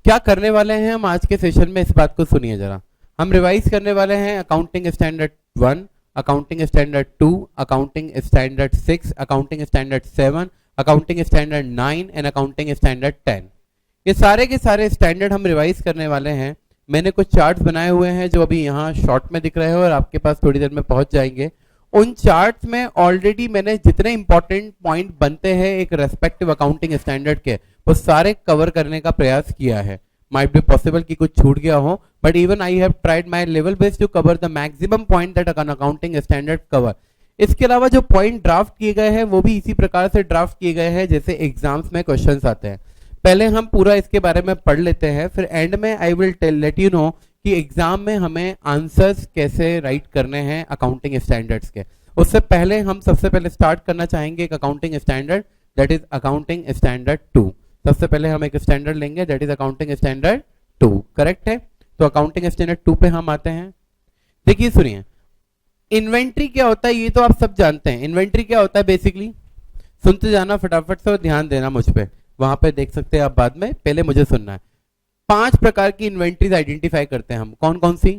क्या करने वाले हैं हम आज के सेशन में, इस बात को सुनिए जरा। हम रिवाइज करने वाले हैं accounting standard 1, accounting standard 2, accounting standard 6, accounting standard 7, accounting standard 9 and accounting standard 10। ये सारे के सारे स्टैंडर्ड हम रिवाइज करने वाले हैं। मैंने कुछ चार्ट्स बनाए हुए हैं जो अभी यहाँ शॉर्ट में दिख रहे हैं और आपके पास थोड़ी देर में पहुंच जाएंगे। उन चार्ट्स में ऑलरेडी मैंने जितने इंपॉर्टेंट पॉइंट बनते हैं एक रेस्पेक्टिव अकाउंटिंग स्टैंडर्ड के, वो सारे कवर करने का प्रयास किया है। माइट बी पॉसिबल कि कुछ छूट गया हो, but even I have tried my level best to cover the maximum point that an accounting standard cover. इसके अलावा जो पॉइंट ड्राफ्ट किए गए हैं वो भी इसी प्रकार से ड्राफ्ट किए गए हैं जैसे एग्जाम्स में क्वेश्चंस आते हैं। पहले हम पूरा इसके बारे में पढ़ लेते हैं, फिर एंड में I will let you know कि एग्जाम में हमें आंसर्स कैसे राइट करने हैं अकाउंटिंग स्टैंडर्ड्स के। उससे पहले हम सबसे पहले स्टार्ट करना चाहेंगे एक accounting standard, that is accounting standard 2। सबसे पहले हम एक स्टैंडर्ड लेंगे, that is accounting standard 2। Correct है? तो अकाउंटिंग स्टैंडर्ड 2 पे हम आते हैं। देखिए सुनिए, इन्वेंट्री क्या होता है ये तो आप सब जानते हैं। इन्वेंट्री क्या होता है बेसिकली, सुनते जाना फटाफट से और ध्यान देना मुझ पे, वहां पे देख सकते हैं आप बाद में, पहले मुझे सुनना है। 5 प्रकार की इन्वेंट्रीज आइडेंटिफाई करते हैं हम। कौन कौन सी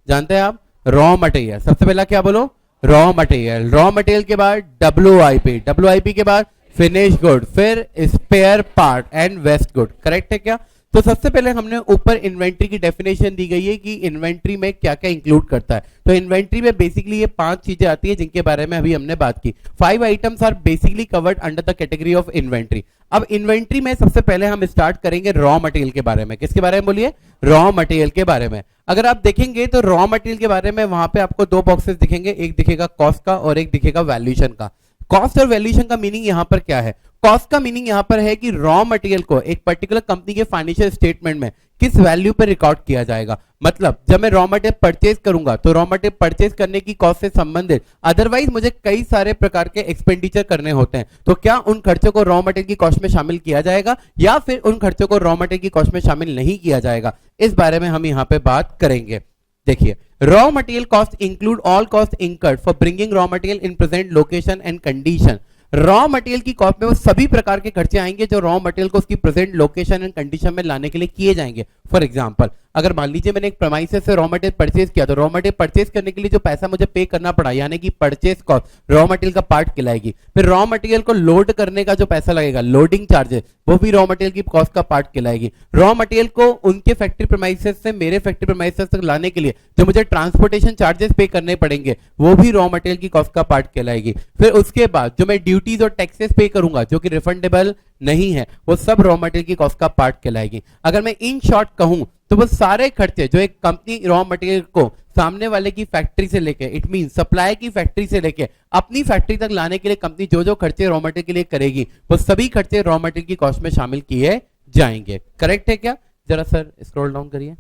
जानते हैं आप? रॉ मटेरियल, सबसे पहला क्या बोलो? Raw material. रॉ मटेरियल के बाद डब्ल्यूआईपी, डब्ल्यूआईपी के बाद फिनिश गुड, फिर spare part and waste good. Correct है क्या? तो सबसे पहले हमने ऊपर इन्वेंट्री की डेफिनेशन दी गई है कि इन्वेंट्री में क्या क्या इंक्लूड करता है। तो इन्वेंट्री में बेसिकली ये 5 चीजें आती है जिनके बारे में अभी हमने बात की। 5 items are basically covered under the category of inventory. अब इन्वेंट्री में सबसे पहले हम स्टार्ट करेंगे रॉ मटेरियल के बारे में। किसके बारे में बोलिए? रॉ मटेरियल के बारे में। अगर आप देखेंगे तो रॉ मटेरियल के बारे में वहां पे आपको 2 बॉक्सेस दिखेंगे, एक दिखेगा कॉस्ट का और एक दिखेगा वैल्यूएशन का। कॉस्ट और वैल्यूएशन का मीनिंग यहां पर क्या है? कॉस्ट का मीनिंग यहां पर है कि रॉ मटेरियल को एक पर्टिकुलर कंपनी के फाइनेंशियल स्टेटमेंट में किस वैल्यू पर रिकॉर्ड किया जाएगा। मतलब जब मैं रॉ मटेरियल परचेज करूंगा तो रॉ मटेरियल परचेज करने की कॉस्ट से संबंधित अदरवाइज मुझे कई सारे प्रकार के एक्सपेंडिचर करने होते हैं, तो क्या उन खर्चों को रॉ मटेरियल की कॉस्ट में शामिल किया जाएगा या फिर उन खर्चों को रॉ मटेरियल की कॉस्ट में शामिल नहीं किया जाएगा, इस बारे में हम यहां पे बात करेंगे। देखिए, raw material cost include all cost incurred for bringing raw material in present location and condition. Raw material की कॉस्ट में वो सभी प्रकार के खर्चे आएंगे जो रॉ मटेरियल को उसकी प्रेजेंट लोकेशन एंड कंडीशन में लाने के लिए किए जाएंगे। फॉर एग्जांपल, अगर मान लीजिए मैंने एक प्रेमाइसेस से रॉ मटेरियल परचेज किया तो रॉ मटेरियल परचेज करने के लिए जो पैसा मुझे पे करना पड़ा यानी कि परचेज कॉस्ट रॉ मटेरियल का पार्ट कहलाएगी। फिर रॉ मटेरियल को लोड करने का जो पैसा लगेगा, लोडिंग चार्जेस, वो भी रॉ मटेरियल की कॉस्ट का पार्ट कहलाएगी। रॉ मटेरियल को उनके फैक्ट्री प्रेमाइसेस से मेरे फैक्ट्री प्रेमाइसेस तक लाने के लिए जो मुझे ट्रांसपोर्टेशन चार्जेस पे करने पड़ेंगे वो भी रॉ मटेरियल की कॉस्ट का पार्ट कहलाएगी। फिर उसके बाद जो मैं ड्यूटीज और टैक्सेस पे करूंगा जो कि रिफंडेबल नहीं है, वो सब रॉ मटेरियल की कॉस्ट का पार्ट कहलाएगी। अगर मैं इन शॉर्ट कहूं तो वो सारे खर्चे जो एक कंपनी रॉ मटेरियल को सामने वाले की फैक्ट्री से लेके, इट मीन सप्लाई की फैक्ट्री से लेके अपनी फैक्ट्री तक लाने के लिए कंपनी जो जो खर्चे रॉ मटेरियल के लिए करेगी वो सभी खर्चे रॉ मटेरियल की कॉस्ट में शामिल किए जाएंगे। करेक्ट है क्या? जरा सर स्क्रॉल डाउन करिए।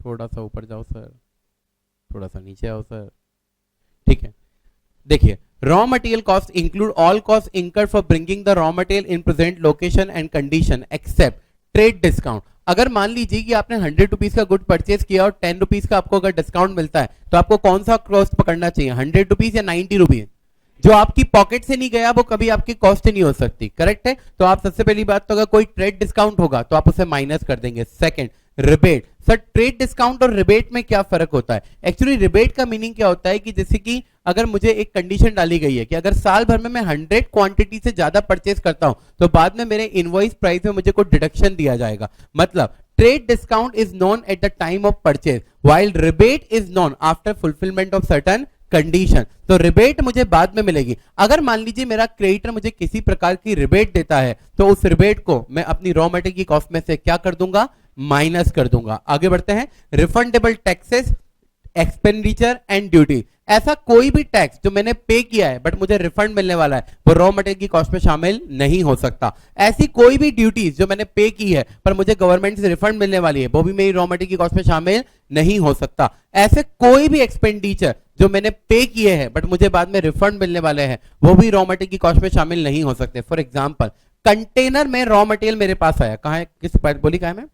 थोड़ा सा ऊपर जाओ सर, थोड़ा सा नीचे आओ सर। ठीक है, देखिए, raw material cost include all cost incurred for bringing the raw material in present location and condition except trade discount. अगर मान लीजिए कि आपने 100 रुपीज का गुड परचेज किया और 10 रुपीज का आपको अगर डिस्काउंट मिलता है तो आपको कौन सा कॉस्ट पकड़ना चाहिए? 100 रुपीज या 90 रुपीज? जो आपकी पॉकेट से नहीं गया वो कभी आपकी कॉस्ट नहीं हो सकती। करेक्ट है? तो आप सबसे पहली बात तो अगर कोई ट्रेड डिस्काउंट होगा तो आप उसे माइनस कर देंगे। Second, rebate. Sir trade discount और रिबेट में क्या फर्क होता है? एक्चुअली रिबेट का मीनिंग क्या होता है कि जैसे कि अगर मुझे एक कंडीशन डाली गई है कि अगर साल भर में मैं 100 क्वांटिटी से ज्यादा परचेज करता हूं तो बाद में मेरे इनवॉइस प्राइस में मुझे कोई डिडक्शन दिया जाएगा। मतलब trade discount is known at the time of purchase while rebate is known after fulfilment of certain condition. तो रिबेट मुझे बाद में मिलेगी। अगर मान लीजिए मेरा क्रेडिटर मुझे किसी प्रकार की रिबेट देता है तो उस रिबेट को मैं अपनी रॉ मटेरियल की कॉस्ट में से क्या कर दूंगा? माइनस कर दूंगा। आगे बढ़ते हैं। Refundable taxes, expenditure and duty. ऐसा कोई भी टैक्स जो मैंने पे किया है बट मुझे रिफंड मिलने वाला है वो रॉ मटेरियल की कॉस्ट में शामिल नहीं हो सकता। ऐसी कोई भी ड्यूटीज जो मैंने पे की है पर मुझे गवर्नमेंट से रिफंड मिलने वाली है वो भी मेरी रॉ मटेरियल की कॉस्ट में शामिल नहीं हो सकता। ऐसे कोई भी एक्सपेंडिचर जो मैंने पे किए हैं बट मुझे बाद में रिफंड मिलने वाले हैं वो भी रॉ मटेरियल की कॉस्ट में शामिल नहीं हो सकते। फॉर एग्जाम्पल, कंटेनर में रॉ मटेरियल मेरे पास आया, कहा है किस बोली कहा है मैं?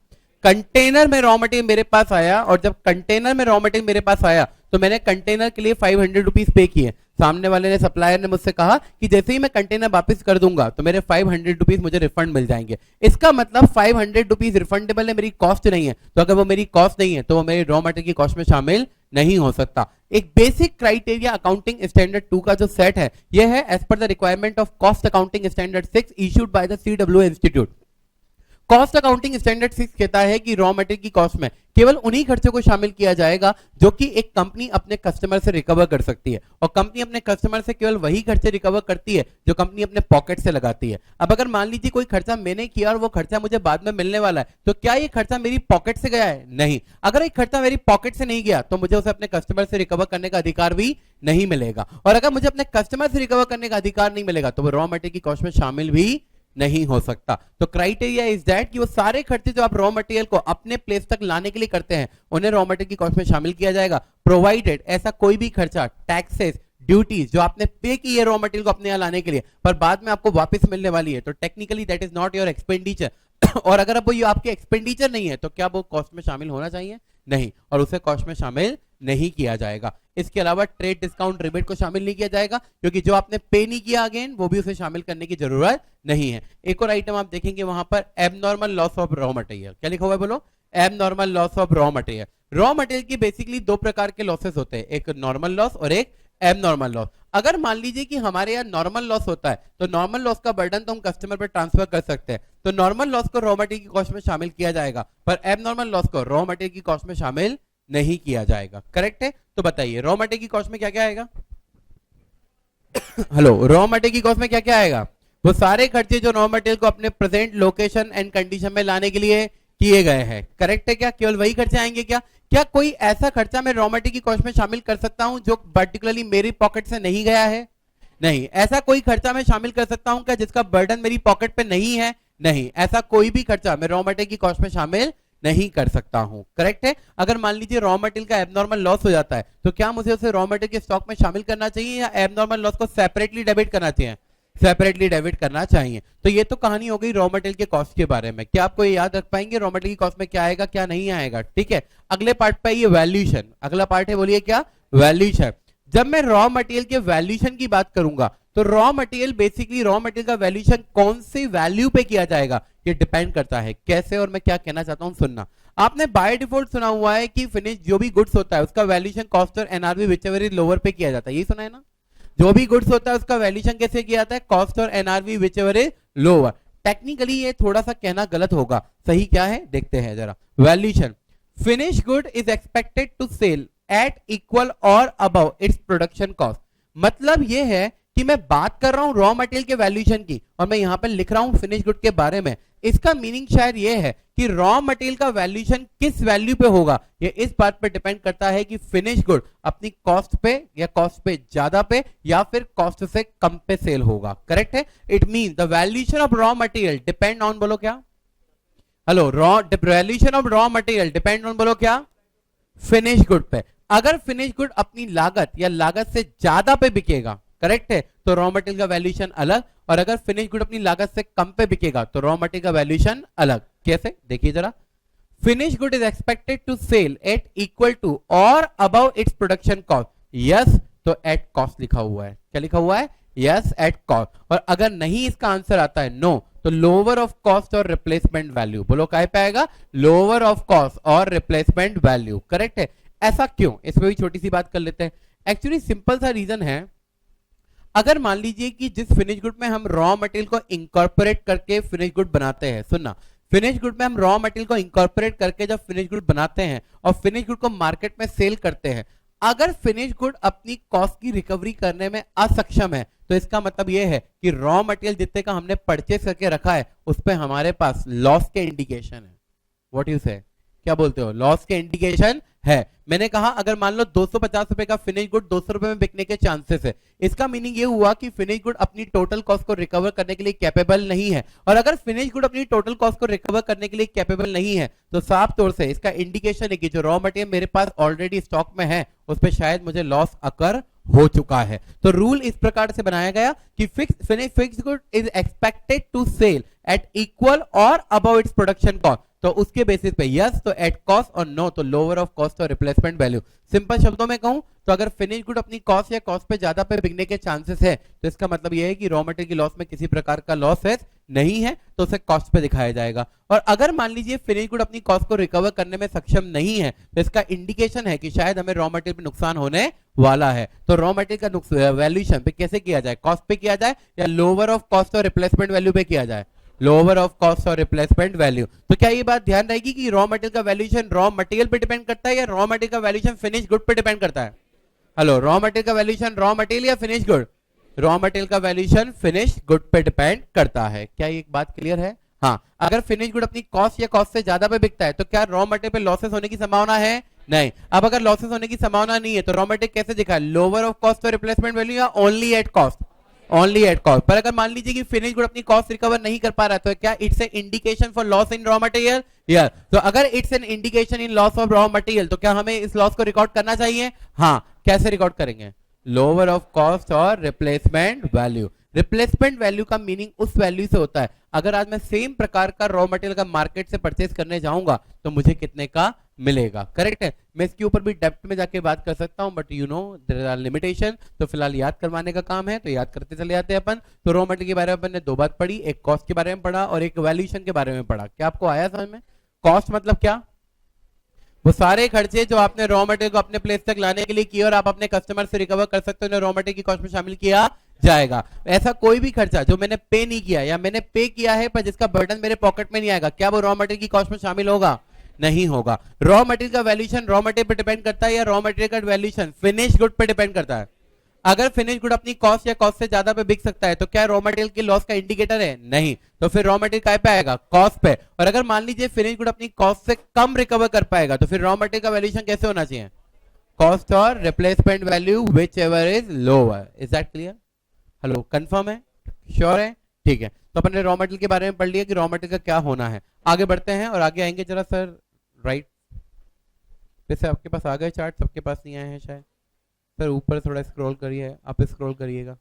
कंटेनर में रॉ मटेरियल मेरे पास आया और जब कंटेनर में रॉ मटेरियल मेरे पास आया तो मैंने कंटेनर के लिए 500 रुपीज पे किए। सामने वाले ने, सप्लायर ने मुझसे कहा कि जैसे ही मैं कंटेनर वापस कर दूंगा तो मेरे 500 रुपीज मुझे रिफंड मिल जाएंगे। इसका मतलब 500 रुपीज रिफंडेबल है, मेरी कॉस्ट नहीं है। तो अगर वो मेरी कॉस्ट नहीं है तो वो मेरी रॉ मटेरियल की कॉस्ट में शामिल नहीं हो सकता। एक बेसिक क्राइटेरिया अकाउंटिंग स्टैंडर्ड 2 का जो सेट है यह है as per the requirement of cost accounting standard 6 issued by the CWA institute. Cost accounting standard 6 कहता है कि रॉ मटेरियल की कॉस्ट में केवल उन्हीं खर्चों को शामिल किया जाएगा जो कि एक कंपनी अपने कस्टमर से रिकवर कर सकती है, और कंपनी अपने कस्टमर से केवल वही खर्चे रिकवर करती है जो कंपनी अपने पॉकेट से लगाती है। अब अगर मान लीजिए कोई खर्चा मैंने किया और वो खर्चा मुझे बाद में मिलने वाला है, तो क्या ये खर्चा मेरी पॉकेट से गया है? नहीं। अगर एक खर्चा मेरी पॉकेट से नहीं गया तो मुझे उसे अपने कस्टमर से रिकवर करने का अधिकार भी नहीं मिलेगा, और अगर मुझे अपने कस्टमर से रिकवर करने का अधिकार नहीं मिलेगा तो वो रॉ मटेरियल की कॉस्ट में शामिल भी नहीं हो सकता। तो क्राइटेरिया इज दैट कि वो सारे खर्चे जो आप रॉ मटेरियल को अपने प्लेस तक लाने के लिए करते हैं उन्हें रॉ मटेरियल की कॉस्ट में शामिल किया जाएगा, प्रोवाइडेड ऐसा कोई भी खर्चा, टैक्सेस, ड्यूटीज जो आपने पे की है रॉ मटेरियल को अपने यहाँ लाने के लिए पर बाद में आपको वापस मिलने वाली है, तो technically that is not your expenditure. और अगर अब वो आपके एक्सपेंडिचर नहीं है तो क्या वो कॉस्ट में शामिल होना चाहिए? नहीं, और उसे कॉस्ट में शामिल नहीं किया जाएगा। इसके अलावा ट्रेड डिस्काउंट रिबेट को शामिल नहीं किया जाएगा क्योंकि जो आपने पे नहीं किया अगेन वो भी उसे शामिल करने की जरूरत नहीं है। एक और आइटम आप देखेंगे वहां पर abnormal loss of raw material. क्या लिखा हुआ है बोलो? Abnormal loss of raw material. Raw material की बेसिकली दो प्रकार के लॉसेस होते हैं, एक नॉर्मल लॉस और एक एबनॉर्मल लॉस। अगर मान लीजिए कि हमारे यहाँ नॉर्मल लॉस होता है तो नॉर्मल लॉस का बर्डन तो हम कस्टमर पर ट्रांसफर कर सकते हैं, तो नॉर्मल लॉस को रॉ मटेरियल की कॉस्ट में शामिल किया जाएगा, पर एबनॉर्मल लॉस को रॉ मटेरियल की कॉस्ट में शामिल नहीं किया जाएगा। करेक्ट है? तो बताइए रॉ मटेरियल की कॉस्ट में क्या क्या आएगा? हेलो, रॉ मटेरियल की कॉस्ट में क्या क्या आएगा? वो सारे खर्चे जो रॉ मटेरियल को अपने प्रेजेंट लोकेशन एंड कंडीशन में लाने के लिए किए गए हैं। करेक्ट है क्या? केवल वही खर्चे आएंगे क्या? क्या कोई ऐसा खर्चा मैं रॉ मटेरियल की कॉस्ट में शामिल कर सकता हूं जो पर्टिकुलरली मेरी पॉकेट से नहीं गया है? नहीं। ऐसा कोई खर्चा मैं शामिल कर सकता हूं क्या जिसका बर्डन मेरी पॉकेट पे नहीं है? नहीं। ऐसा कोई भी खर्चा मैं रॉ मटेरियल की कॉस्ट में शामिल नहीं कर सकता हूं। करेक्ट है? अगर मान लीजिए रॉ मटेरियल का एबनॉर्मल लॉस हो जाता है तो क्या मुझे उसे रॉ मटेरियल के स्टॉक में शामिल करना चाहिए या एबनॉर्मल लॉस को सेपरेटली डेबिट करना चाहिए? सेपरेटली डेबिट करना चाहिए। तो ये तो कहानी हो गई रॉ मटेरियल के कॉस्ट के बारे में। क्या आपको ये याद रख पाएंगे रॉ मटेरियल की कॉस्ट में क्या आएगा क्या नहीं आएगा? ठीक है, अगले पार्ट पे ये वैल्यूएशन। अगला पार्ट है, बोलिए क्या? वैल्यूएशन। जब मैं रॉ मटेरियल के वैल्यूएशन की बात करूंगा तो raw material basically raw material का वैल्यूएशन कौन सी वैल्यू पे किया जाएगा ये डिपेंड करता है। कैसे और मैं क्या कहना चाहता हूं सुनना। आपने बाय डिफॉल्ट सुना हुआ है कि फिनिश जो भी गुड्स होता है उसका वैल्यूएशन कॉस्ट और एनआरवी व्हिचएवर इज लोअर पे किया जाता है, यही सुना है ना? जो भी गुड्स होता है उसका वैल्यूएशन कैसे किया जाता है? कॉस्ट और NRV whichever is lower. Technically ये थोड़ा सा कहना गलत होगा, सही क्या है देखते हैं जरा। Valuation, finish good is expected to sell at equal और अबव इट्स प्रोडक्शन कॉस्ट। मतलब ये है कि मैं बात कर रहा हूं रॉ मटेरियल के वैल्यूएशन की और मैं यहां पर लिख रहा हूं फिनिश गुड के बारे में। इसका मीनिंग शायद ये है कि रॉ मटेरियल का वैल्यूएशन किस वैल्यू पे होगा ये इस बात पे डिपेंड करता है कि फिनिश गुड अपनी कॉस्ट पे या कॉस्ट पे ज्यादा पे या फिर कॉस्ट से कम पे सेल होगा। करेक्ट है? It means the valuation of raw material depend on, बोलो क्या? Hello, valuation of raw material depend on, बोलो क्या? फिनिश गुड पे। अगर फिनिश गुड अपनी लागत या लागत से ज्यादा पे बिकेगा, करेक्ट है, तो रॉ मटेरियल का वैल्यूएशन अलग, और अगर फिनिश गुड अपनी लागत से कम पे बिकेगा तो रॉ मटेरियल का वैल्यूएशन अलग। कैसे? देखिए जरा। Finish good is expected to sell at equal to और above its production cost. Yes, तो एट कॉस्ट लिखा हुआ है। क्या लिखा हुआ है? Yes, at cost. और अगर नहीं इसका आंसर आता है नो, तो लोअर ऑफ कॉस्ट और रिप्लेसमेंट वैल्यू। बोलो काय पे आएगा? लोअर ऑफ कॉस्ट और रिप्लेसमेंट वैल्यू। करेक्ट है? ऐसा क्यों? इसमें भी छोटी सी बात कर लेते हैं। एक्चुअली सिंपल सा रीजन है, अगर मान लीजिए कि जिस फिनिश गुड में हम रॉ मटेरियल को इंकॉर्पोरेट करके फिनिश गुड बनाते हैं, सुनना, फिनिश गुड में हम रॉ मटेरियल को इंकॉर्पोरेट करके जब फिनिश गुड बनाते हैं और फिनिश गुड को मार्केट में सेल करते हैं, अगर फिनिश गुड अपनी कॉस्ट की रिकवरी करने में असक्षम है तो इसका मतलब यह है कि रॉ मटेरियल जितने का हमने परचेस करके रखा है उस पर हमारे पास लॉस के इंडिकेशन है। व्हाट यू से? क्या बोलते हो? लॉस के इंडिकेशन है। मैंने कहा अगर मान लो 250 रुपए का फिनिश गुड 200 रुपए में बिकने के चांसेस है, इसका मीनिंग ये हुआ कि फिनिश गुड अपनी टोटल कॉस्ट को रिकवर करने के लिए कैपेबल नहीं है। और अगर फिनिश गुड अपनी टोटल कॉस्ट को रिकवर करने के लिए कैपेबल नहीं है तो साफ तौर से इसका इंडिकेशन है कि जो रॉ मटेरियल मेरे पास ऑलरेडी स्टॉक में है उस पर शायद मुझे लॉस अकर हो चुका है। तो रूल इस प्रकार से बनाया गया कि finish good is expected to sell at equal और अबव इट्स प्रोडक्शन कॉस्ट। तो उसके बेसिस पे यस तो एट कॉस्ट और नो तो लोअर ऑफ कॉस्ट और रिप्लेसमेंट वैल्यू। सिंपल शब्दों में कहूं तो अगर फिनिश गुड अपनी कॉस्ट या कॉस्ट पे ज्यादा पे बिकने के चांसेस है तो इसका मतलब यह है कि रॉ मटेरियल की लॉस में किसी प्रकार का लॉस है नहीं है, तो उसे कॉस्ट पे दिखाया जाएगा। और अगर मान लीजिए फिनिश गुड अपनी कॉस्ट को रिकवर करने में सक्षम नहीं है तो इसका इंडिकेशन है कि शायद हमें रॉ मटेरियल पे नुकसान होने वाला है। तो रॉ मटेरियल का वैल्यूएशन पे कैसे किया जाए, कॉस्ट पे किया जाए या लोअर ऑफ कॉस्ट और रिप्लेसमेंट वैल्यू पे किया जाए, लोअर ऑफ कॉस्ट और रिप्लेसमेंट वैल्यू। तो क्या ये बात ध्यान रहेगी कि रॉ मटेरियल का वैल्यूएशन रॉ मटेरियल पे डिपेंड करता है या रॉ मटेरियल का वैल्यूएशन फिनिश गुड पे डिपेंड करता है? हेलो, रॉ मटेरियल का वैल्यूएशन रॉ मटेरियल या फिनिश गुड? रॉ मटेरियल का वैल्यूएशन फिनिश गुड पे डिपेंड करता है। क्या ये एक बात क्लियर है? हाँ, अगर फिनिश गुड अपनी कॉस्ट या कॉस्ट से ज्यादा पे बिकता है तो क्या रॉ मटेरियल पे लॉसेस होने की संभावना है? नहीं। अब अगर लॉसेस होने की संभावना नहीं है तो रॉ मटेरियल कैसे दिखा, लोअर ऑफ कॉस्ट और रिप्लेसमेंट वैल्यू या only at cost? Only at cost. पर अगर मान लीजिए कि फिनिश गुड अपनी कॉस्ट रिकवर नहीं कर पा रहा है तो क्या it's an indication for loss in raw material? Yes. तो अगर it's an indication in loss of raw material तो क्या हमें इस लॉस को रिकॉर्ड करना चाहिए? हाँ। कैसे रिकॉर्ड करेंगे? लोअर ऑफ कॉस्ट और रिप्लेसमेंट वैल्यू। रिप्लेसमेंट वैल्यू का मीनिंग उस वैल्यू से होता है अगर आज मैं सेम प्रकार का रॉ मटेरियल का मार्केट से परचेज करने जाऊंगा तो मुझे कितने का मिलेगा। करेक्ट है। मैं इसके ऊपर भी डेप्थ में जाके बात कर सकता हूं but you know there are limitation. तो फिलहाल याद करवाने का काम है तो याद करते चले जाते हैं अपन। तो रॉ मटेरियल के बारे में अपन ने दो बात पढ़ी, एक कॉस्ट के बारे में पढ़ा और एक वैल्यूएशन के बारे में पढ़ा। क्या आपको आया समझ में? कॉस्ट मतलब क्या? वो सारे खर्चे जो आपने रॉ मटेरियल को अपने प्लेस तक लाने के लिए किए और आप अपने कस्टमर से रिकवर कर सकते हो, रॉ मटेरियल की कॉस्ट में शामिल किया जाएगा। ऐसा कोई भी खर्चा जो मैंने पे नहीं किया या मैंने पे किया है पर जिसका बर्डन मेरे पॉकेट में नहीं आएगा, क्या वो रॉ मटेरियल की कॉस्ट में शामिल होगा? नहीं होगा। रॉ मटेरियल का वैल्यूएशन रॉ मटेरियल पे डिपेंड करता है या रॉ मटेरियल का वैल्यूएशन फिनिश गुड पे डिपेंड करता है? अगर फिनिश गुड अपनी कॉस्ट या कॉस्ट से ज्यादा पे बिक सकता है तो क्या रॉ मटेरियल की लॉस का इंडिकेटर है? नहीं। तो फिर रॉ मटेरियल काय पे आएगा? कॉस्ट पे। और अगर मान लीजिए फिनिश गुड अपनी कॉस्ट से कम रिकवर कर पाएगा तो फिर रॉ मटेरियल का वैल्यूएशन कैसे होना चाहिए? कॉस्ट और replacement value whichever is lower. Is that clear? Hello, confirm है? श्योर है? ठीक है। तो अपन ने रॉ मटेरियल के बारे में पढ़ लिया कि रॉ मटेरियल का क्या होना है। आगे बढ़ते हैं और आगे आएंगे जरा सर राइट पे से। आपके पास आ गए चार्ट? सबके पास नहीं आए हैं शायद। सर ऊपर थोड़ा स्क्रॉल करिए, आप स्क्रॉल करिएगा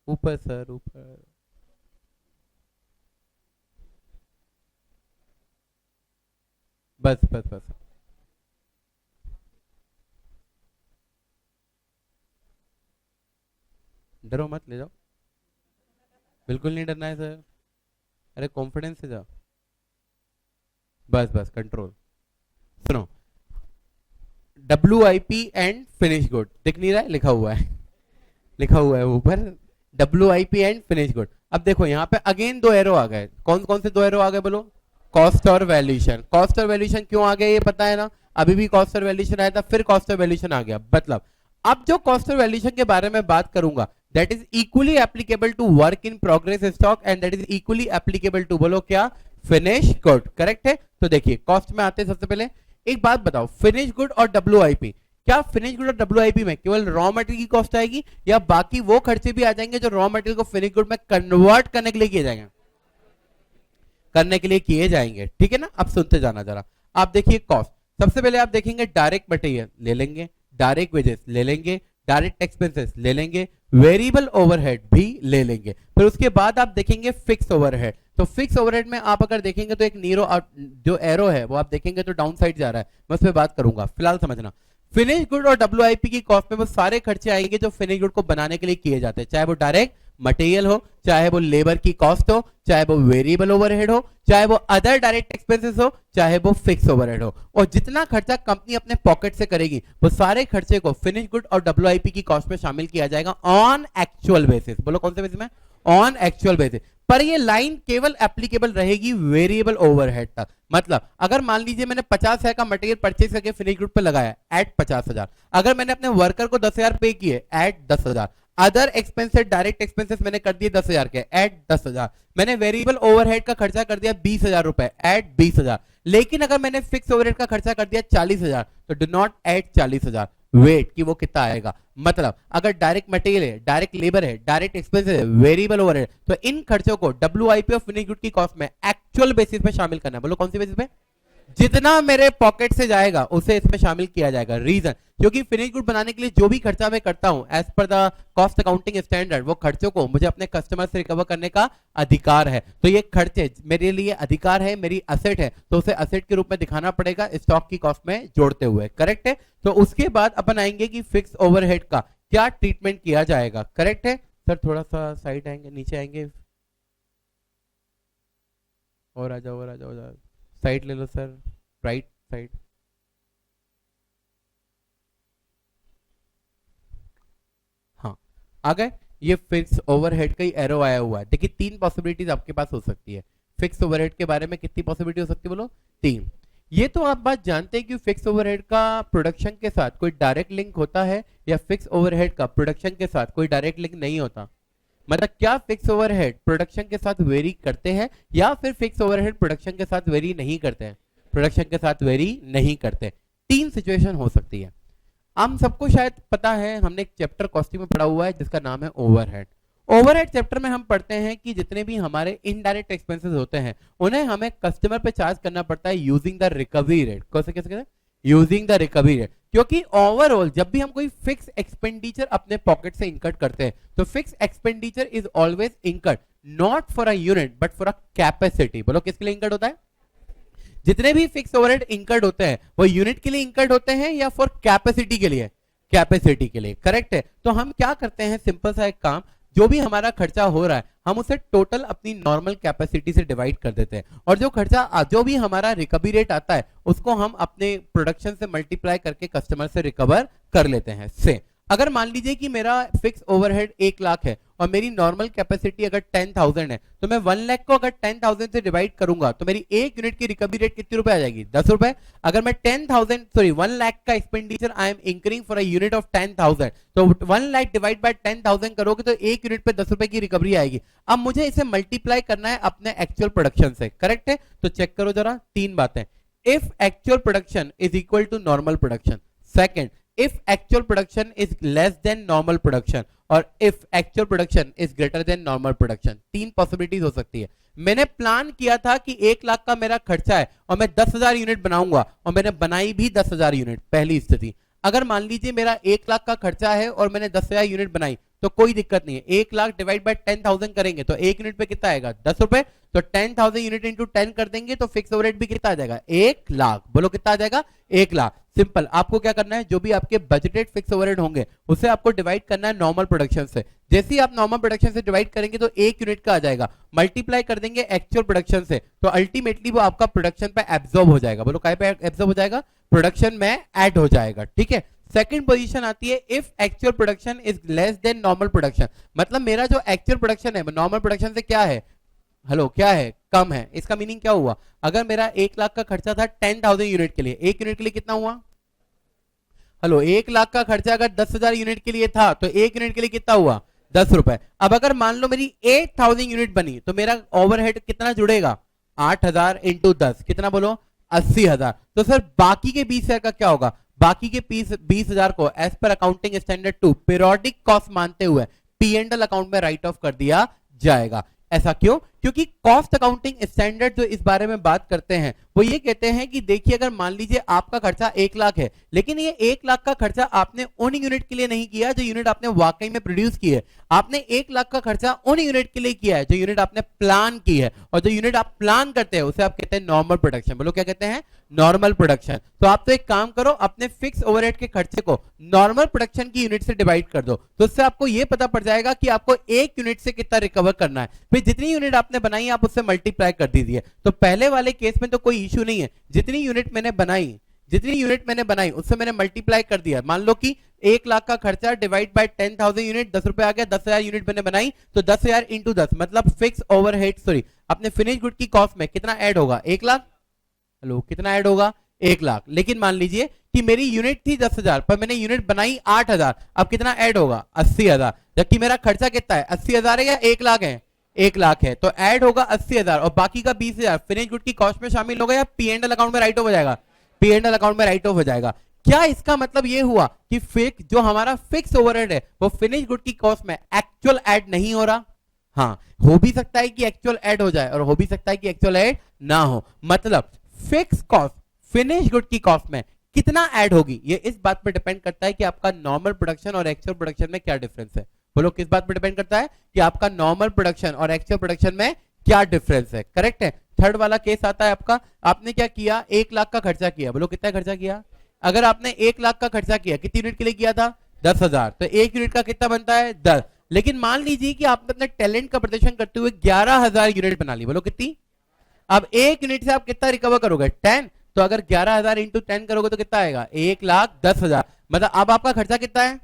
ऊपर सर, ऊपर। बस बस बस। डरो मत, ले जाओ। बिल्कुल नहीं डरना है सर। अरे कॉन्फिडेंस से जाओ। बस बस, कंट्रोल। सुनो, WIP एंड फिनिश गुड दिख नहीं रहा है? लिखा हुआ है, लिखा हुआ है ऊपर WIP एंड फिनिश गुड। अब देखो यहाँ पे अगेन दो एरो आ गए। कौन कौन से दो एरो आ गए बोलो? कॉस्ट और वैल्यूएशन। कॉस्ट और वैल्यूएशन क्यों आ गया ये पता है ना? अभी भी कॉस्ट और वैल्यूएशन आया था, फिर कॉस्ट और वैल्यूएशन आ गया। मतलब अब जो कॉस्ट और वैल्यूएशन के बारे में बात करूंगा that is equally applicable to work in progress stock and that is equally applicable to, बोलो क्या? Finish good. करेक्ट है। तो देखिए कॉस्ट में आते हैं। सबसे पहले एक बात बताओ, फिनिश गुड और WIP, क्या फिनिश गुड और WIP में केवल रॉ मटेरियल की कॉस्ट आएगी या बाकी वो खर्चे भी आ जाएंगे जो रॉ मटेरियल को फिनिश गुड में कन्वर्ट करने के लिए किए जाएंगे? करने के लिए किए जाएंगे। ठीक है ना? अब सुनते जाना जरा। आप देखिए कॉस्ट, सबसे पहले आप देखेंगे डायरेक्ट मटेरियल ले लेंगे, डायरेक्ट वेजेस ले लेंगे, डायरेक्ट एक्सपेंसेस ले लेंगे, वेरिएबल ओवरहेड भी ले लेंगे। फिर उसके बाद आप देखेंगे फिक्स ओवरहेड। तो फिक्स ओवरहेड में आप अगर देखेंगे तो एक नीरो जो एरो है वो आप देखेंगे तो डाउन साइड जा रहा है। मैं उस पर बात करूंगा, फिलहाल समझना। फिनिश गुड और WIP की कॉस्ट में वो सारे खर्चे आएंगे जो फिनिश गुड को बनाने के लिए किए जाते हैं, चाहे वो डायरेक्ट मटेरियल हो, चाहे वो लेबर की कॉस्ट हो, चाहे वो वेरिएबल ओवरहेड हो, चाहे वो अदर डायरेक्ट एक्सपेंसेस हो, चाहे वो फिक्स ओवरहेड हो। और जितना खर्चा कंपनी अपने पॉकेट से करेगी वो सारे खर्चे को फिनिश गुड और WIP की कॉस्ट में शामिल किया जाएगा ऑन एक्चुअल बेसिस। बोलो कौन से बेसिस में? On actual basis. पर ये लाइन केवल एप्लीकेबल रहेगी वेरिएबल ओवरहेड तक। मतलब अगर मान लीजिए मैंने 50,000 का मटेरियल परचेज करके फिनिश गुड पे लगाया एट 50,000, अगर मैंने अपने वर्कर को 10,000 पे किए at 10,000, other expenses direct expenses मैंने कर दिए 10,000 के एट 10,000, मैंने वेरिएबल ओवरहेड का खर्चा कर दिया 20,000 रुपए एट 20,000, लेकिन अगर मैंने फिक्स ओवरहेड का खर्चा कर दिया 40,000 तो डू नॉट एड 40,000। वेट कि वो कितना आएगा। मतलब अगर डायरेक्ट मटेरियल है, डायरेक्ट लेबर है, डायरेक्ट एक्सपेंसेस है, वेरिएबल ओवरहेड, तो इन खर्चों को WIP और फिनिश गुड की कॉस्ट में एक्चुअल बेसिस पे शामिल करना है। बोलो कौन सी बेसिस पे? जितना मेरे पॉकेट से जाएगा उसे इसमें शामिल किया जाएगा। रीजन, क्योंकि फिनिश गुड बनाने के लिए जो भी खर्चा मैं करता हूं as per the cost accounting standard, वो खर्चों को मुझे अपने कस्टमर से रिकवर करने का अधिकार है। तो ये खर्चे मेरे लिए अधिकार है, मेरी असेट है, तो उसे असेट के रूप में दिखाना पड़ेगा स्टॉक की कॉस्ट में जोड़ते हुए। करेक्ट है। तो उसके बाद अपन आएंगे कि फिक्स ओवरहेड का क्या ट्रीटमेंट किया जाएगा। करेक्ट है सर, थोड़ा सा साइड आएंगे, नीचे आएंगे और आ जाओ, और आ जाओ, साइड ले लो सर, राइट साइड। हाँ, आ गए। ये फिक्स ओवरहेड का ही एरो आया हुआ है। देखिए 3 पॉसिबिलिटीज आपके पास हो सकती है। फिक्स ओवरहेड के बारे में कितनी पॉसिबिलिटी हो सकती है बोलो? 3। ये तो आप बात जानते हैं कि फिक्स ओवरहेड का प्रोडक्शन के साथ कोई डायरेक्ट लिंक होता है या फिक्स ओवरहेड का प्रोडक्शन के साथ कोई डायरेक्ट लिंक नहीं होता। मतलब क्या फिक्स ओवरहेड प्रोडक्शन के साथ वेरी करते हैं या फिर फिक्स ओवरहेड प्रोडक्शन के साथ वेरी नहीं करते हैं? प्रोडक्शन के साथ वेरी नहीं करते। 3 सिचुएशन हो सकती है। हम सबको शायद पता है, हमने एक चैप्टर कॉस्टिंग में पढ़ा हुआ है जिसका नाम है ओवरहेड। ओवरहेड चैप्टर में हम पढ़ते हैं कि जितने भी हमारे इनडायरेक्ट एक्सपेंसेस होते हैं उन्हें हमें कस्टमर पे चार्ज करना पड़ता है यूजिंग द रिकवरी रेट। कैसे कैसे कहते हैं? Using the recovery rate. क्योंकि ओवरऑल जब भी हम कोई फिक्स एक्सपेंडिचर अपने पॉकेट से इंकर्ड करते हैं तो fix expenditure is always incurred not for a unit but for a capacity. बोलो किसके लिए इंकर्ड होता है? जितने भी फिक्स ओवरहेड इंकर्ड होते हैं वो यूनिट के लिए इंकर्ड होते हैं या फॉर कैपेसिटी के लिए? कैपेसिटी के लिए। करेक्ट है। तो हम क्या करते हैं, सिंपल सा एक काम, जो भी हमारा खर्चा हो रहा है हम उसे टोटल अपनी नॉर्मल कैपेसिटी से डिवाइड कर देते हैं और जो भी हमारा रिकवरी रेट आता है उसको हम अपने प्रोडक्शन से मल्टीप्लाई करके कस्टमर से रिकवर कर लेते हैं। से अगर मान लीजिए कि मेरा फिक्स ओवरहेड 1 लाख है और मेरी नॉर्मल कैपेसिटी अगर 10,000 है तो मैं 1 लाख को अगर 10,000 से डिवाइड करूंगा तो मेरी 1 यूनिट की रिकवरी रेट कितनी रुपए आ जाएगी? 10 रुपए। अगर मैं 1 लाख का expenditure I am incurring for a unit of 10,000 तो 1 लाख डिवाइड बाय 10,000 करोगे तो 1 यूनिट पे 10 रुपए की रिकवरी आएगी। अब मुझे इसे मल्टीप्लाई करना है अपने एक्चुअल प्रोडक्शन से। करेक्ट है। तो चेक करो जरा 3 बातें। If actual production is equal to normal production, second if actual production is less than normal production और if actual production is greater than normal production। 3 possibilities हो सकती है। मैंने प्लान किया था कि 1 लाख का मेरा खर्चा है और मैं 10,000 यूनिट बनाऊंगा और मैंने बनाई भी 10,000 यूनिट। पहली स्थिति। अगर मान लीजिए मेरा 1 लाख का खर्चा है और मैंने 10,000 यूनिट बनाई तो कोई दिक्कत नहीं है। 1 लाख डिवाइड बाय 10,000 करेंगे तो 1 यूनिट पे कितना आएगा? 10 रुपए। तो 10,000 यूनिट इंटू 10 कर देंगे तो फिक्स ओवरहेड भी कितना आ जाएगा? 1 लाख। बोलो कितना आ जाएगा? 1 लाख। सिंपल। आपको क्या करना है, जो भी आपके बजटेड फिक्स ओवरहेड होंगे उसे आपको डिवाइड करना है नॉर्मल प्रोडक्शन से। जैसे ही आप नॉर्मल प्रोडक्शन से डिवाइड करेंगे तो 1 यूनिट का आ जाएगा, मल्टीप्लाई कर देंगे एक्चुअल प्रोडक्शन से तो अल्टीमेटली वो आपका प्रोडक्शन पे एब्जॉर्ब हो जाएगा। बोलो काय पे एब्जॉर्ब हो जाएगा? प्रोडक्शन में ऐड हो जाएगा। ठीक है। सेकंड पोजीशन आती है if actual production is less than normal production. मतलब मेरा जो एक्चुअल प्रोडक्शन है नॉर्मल प्रोडक्शन से क्या है? हेलो, क्या है? कम है। इसका मीनिंग क्या हुआ? अगर मेरा 1 लाख का खर्चा था 10,000 यूनिट के लिए, 1 यूनिट के लिए कितना हुआ? हेलो, 1 लाख का खर्चा अगर 10,000 यूनिट के लिए था तो 1 यूनिट के लिए कितना हुआ? 10 रुपए। अब अगर मान लो मेरी 8,000 यूनिट बनी तो मेरा ओवरहेड कितना जुड़ेगा? 8,000 इंटू 10 कितना बोलो? 80,000। तो सर बाकी के 20,000 का क्या होगा? बाकी के 20,000 को एज पर अकाउंटिंग स्टैंडर्ड 2 पीरियोडिक कॉस्ट मानते हुए P&L अकाउंट में राइट ऑफ कर दिया जाएगा। ऐसा क्यों? क्योंकि कॉस्ट अकाउंटिंग स्टैंडर्ड जो इस बारे में बात करते हैं वो ये कहते हैं कि देखिए अगर मान लीजिए आपका खर्चा 1 लाख है लेकिन ये 1 लाख का खर्चा आपने उन यूनिट के लिए नहीं किया जो यूनिट आपने वाकई में प्रोड्यूस की है। आपने 1 लाख का खर्चा उन यूनिट के लिए किया है जो यूनिट आपने प्लान की है और जो यूनिट आप प्लान करते हैं उसे आप कहते हैं नॉर्मल प्रोडक्शन। बोलो क्या कहते हैं? Normal production. तो आप तो एक काम करो, अपने फिक्स ओवरहेड के खर्चे को नॉर्मल प्रोडक्शन की यूनिट से डिवाइड कर दो तो उससे आपको यह पता पड़ जाएगा कि आपको 1 यूनिट से कितना रिकवर करना है। फिर जितनी यूनिट आपने बनाई आप उससे मल्टीप्लाई कर दीजिए। तो पहले वाले केस में तो कोई इश्यू नहीं है, जितनी यूनिट मैंने बनाई उससे मैंने मल्टीप्लाई कर दिया। मान लो कि 1 लाख का खर्चा डिवाइड बाय 10,000 यूनिट 10 रुपए आ गया। 10,000 यूनिट मैंने बनाई तो 10,000 इंटू 10 मतलब फिक्स ओवरहेड अपने फिनिश गुड की कॉस्ट में कितना ऐड होगा? 1 लाख। हेलो, कितना ऐड होगा? 1 लाख। लेकिन मान लीजिए कि मेरी यूनिट थी 10,000 पर मैंने यूनिट बनाई 8,000। अब कितना ऐड होगा? 80,000। जबकि मेरा खर्चा कितना है? 80,000 है या 1 लाख है? 1 लाख है। तो ऐड होगा 80,000 और बाकी का 20,000 फिनिश गुड की कॉस्ट में शामिल होगा या P&L अकाउंट में राइट ऑफ हो जाएगा? P&L अकाउंट में राइट ऑफ हो जाएगा। क्या इसका मतलब ये हुआ कि जो हमारा फिक्स ओवरहेड है वो फिनिश गुड की कॉस्ट में एक्चुअल ऐड नहीं हो रहा? हाँ, हो भी सकता है कि एक्चुअल ऐड हो जाए और हो भी सकता है कि एक्चुअल ऐड ना हो। मतलब फिक्स कॉस्ट फिनिश गुड की कॉस्ट में कितना ऐड होगी, ये इस बात पर डिपेंड करता है कि आपका नॉर्मल प्रोडक्शन और एक्चुअल प्रोडक्शन में क्या डिफरेंस है। बोलो किस बात पर डिपेंड करता है कि आपका नॉर्मल प्रोडक्शन और एक्चुअल प्रोडक्शन में क्या डिफरेंस है। करेक्ट है। थर्ड वाला केस आता है आपका, आपने क्या किया, 1 लाख का खर्चा किया। बोलो कितना खर्चा किया, अगर आपने 1 लाख का खर्चा किया, कितनी यूनिट के लिए किया था, 10,000, तो 1 यूनिट का कितना बनता है, 10। लेकिन मान लीजिए कि आपने अपने टैलेंट का प्रदर्शन करते हुए 11,000 यूनिट बना ली। बोलो कितनी, अब 1 यूनिट से आप कितना रिकवर करोगे, 10। तो अगर 11,000 इंटू 10 करोगे तो कितना आएगा, 1,10,000। मतलब अब आपका खर्चा कितना है,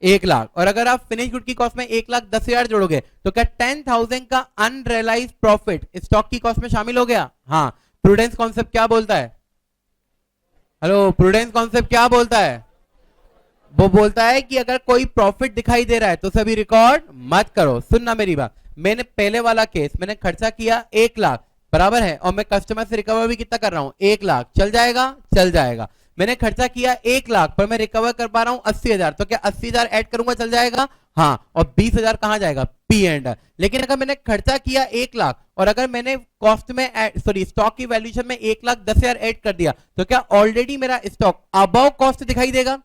1 लाख। और अगर आप फिनिश गुड की कॉस्ट में 1,10,000 जोड़ोगे तो क्या 10,000 का अनरियलाइज्ड प्रॉफिट स्टॉक की कॉस्ट में शामिल हो गया। हाँ, प्रूडेंस कॉन्सेप्ट क्या बोलता है, हेलो, प्रूडेंस कॉन्सेप्ट क्या बोलता है, वो बोलता है कि अगर कोई प्रॉफिट दिखाई दे रहा है तो सभी रिकॉर्ड मत करो। सुनना मेरी बात, मैंने पहले वाला केस मैंने खर्चा किया 1 लाख बराबर है, और मैं कस्टमर से रिकवर भी कितना कर रहा हूं, 1 लाख, चल जाएगा, चल जाएगा। मैंने खर्चा किया 1 लाख पर मैं रिकवर कर पा रहा हूं 80,000, तो क्या 80,000 ऐड करूंगा, चल जाएगा, हाँ। और 20,000 कहां जाएगा, पी एंड। लेकिन अगर मैंने खर्चा किया 1 लाख और अगर मैंने कॉस्ट में सॉरी स्टॉक की वैल्यूएशन में 1,10,000 ऐड कर दिया, तो क्या ऑलरेडी मेरा स्टॉक अबव कॉस्ट दिखाई देगा,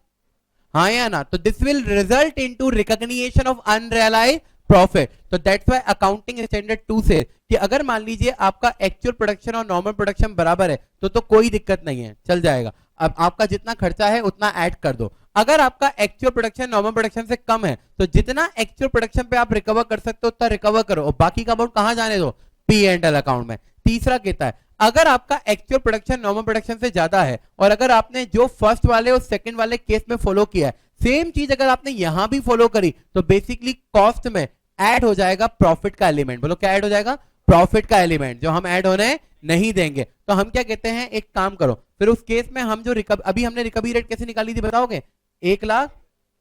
हाँ या ना। तो this will result into recognition of unrealised profit. तो दैट्स व्हाई अकाउंटिंग स्टैंडर्ड 2 से कि अगर मान लीजिए आपका एक्चुअल प्रोडक्शन और नॉर्मल प्रोडक्शन बराबर है तो कोई दिक्कत नहीं है, चल जाएगा। अब आपका जितना खर्चा है उतना ऐड कर दो। अगर आपका एक्चुअल प्रोडक्शन नॉर्मल प्रोडक्शन से कम है तो जितना एक्चुअल प्रोडक्शन पे आप रिकवर कर सकते हो उतना रिकवर करो और बाकी का अमाउंट कहां जाने दो, पी एंड एल अकाउंट में। तीसरा कहता है अगर आपका एक्चुअल प्रोडक्शन नॉर्मल प्रोडक्शन से ज्यादा है और अगर आपने जो फर्स्ट वाले और सेकंड वाले केस में फॉलो किया है सेम चीज अगर आपने यहां भी फॉलो करी तो बेसिकली कॉस्ट में ऐड हो जाएगा प्रॉफिट का एलिमेंट। बोलो क्या ऐड हो जाएगा, प्रॉफिट का एलिमेंट, जो हम ऐड होने नहीं देंगे। तो हम क्या कहते हैं, एक काम करो, फिर उस केस में हम जो अभी हमने रिकवरी रेट कैसे निकाली थी बताओगे, 1 लाख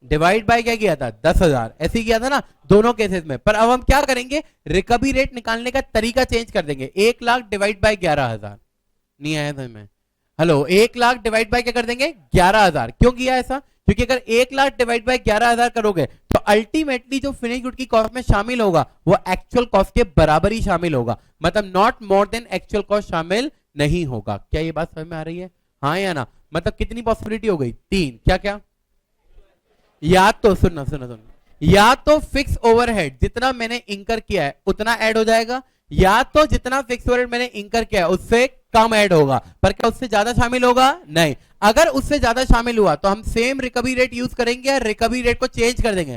डिवाइड बाय क्या किया था, 10,000, ऐसे ही किया था ना दोनों केसेस में। पर अब हम क्या करेंगे, रिकवरी रेट निकालने का तरीका चेंज कर देंगे। 1 लाख डिवाइड बाय 11,000, नहीं आया था मैं, हेलो, 1 लाख डिवाइड बाय क्या कर देंगे, 11,000। क्यों किया ऐसा, क्योंकि अगर 1 लाख डिवाइड बाय 11,000 करोगे तो अल्टीमेटली जो फिनिश गुड की कॉस्ट में शामिल होगा वो एक्चुअल कॉस्ट के बराबर ही शामिल होगा, मतलब not more than actual cost शामिल नहीं होगा। क्या ये बात समझ में आ रही है, हाँ या ना। मतलब कितनी पॉसिबिलिटी हो गई, 3। क्या क्या, या तो सुनना सुनना सुनना, या तो फिक्स ओवरहेड जितना मैंने इंकर किया है उतना ऐड हो जाएगा, या तो जितना फिक्स ओवरहेड मैंने इंकर किया है उससे कम ऐड होगा। पर क्या उससे ज्यादा शामिल होगा, नहीं। अगर उससे ज्यादा शामिल हुआ तो हम सेम रिकवरी रेट यूज करेंगे या रिकवरी रेट को चेंज कर देंगे,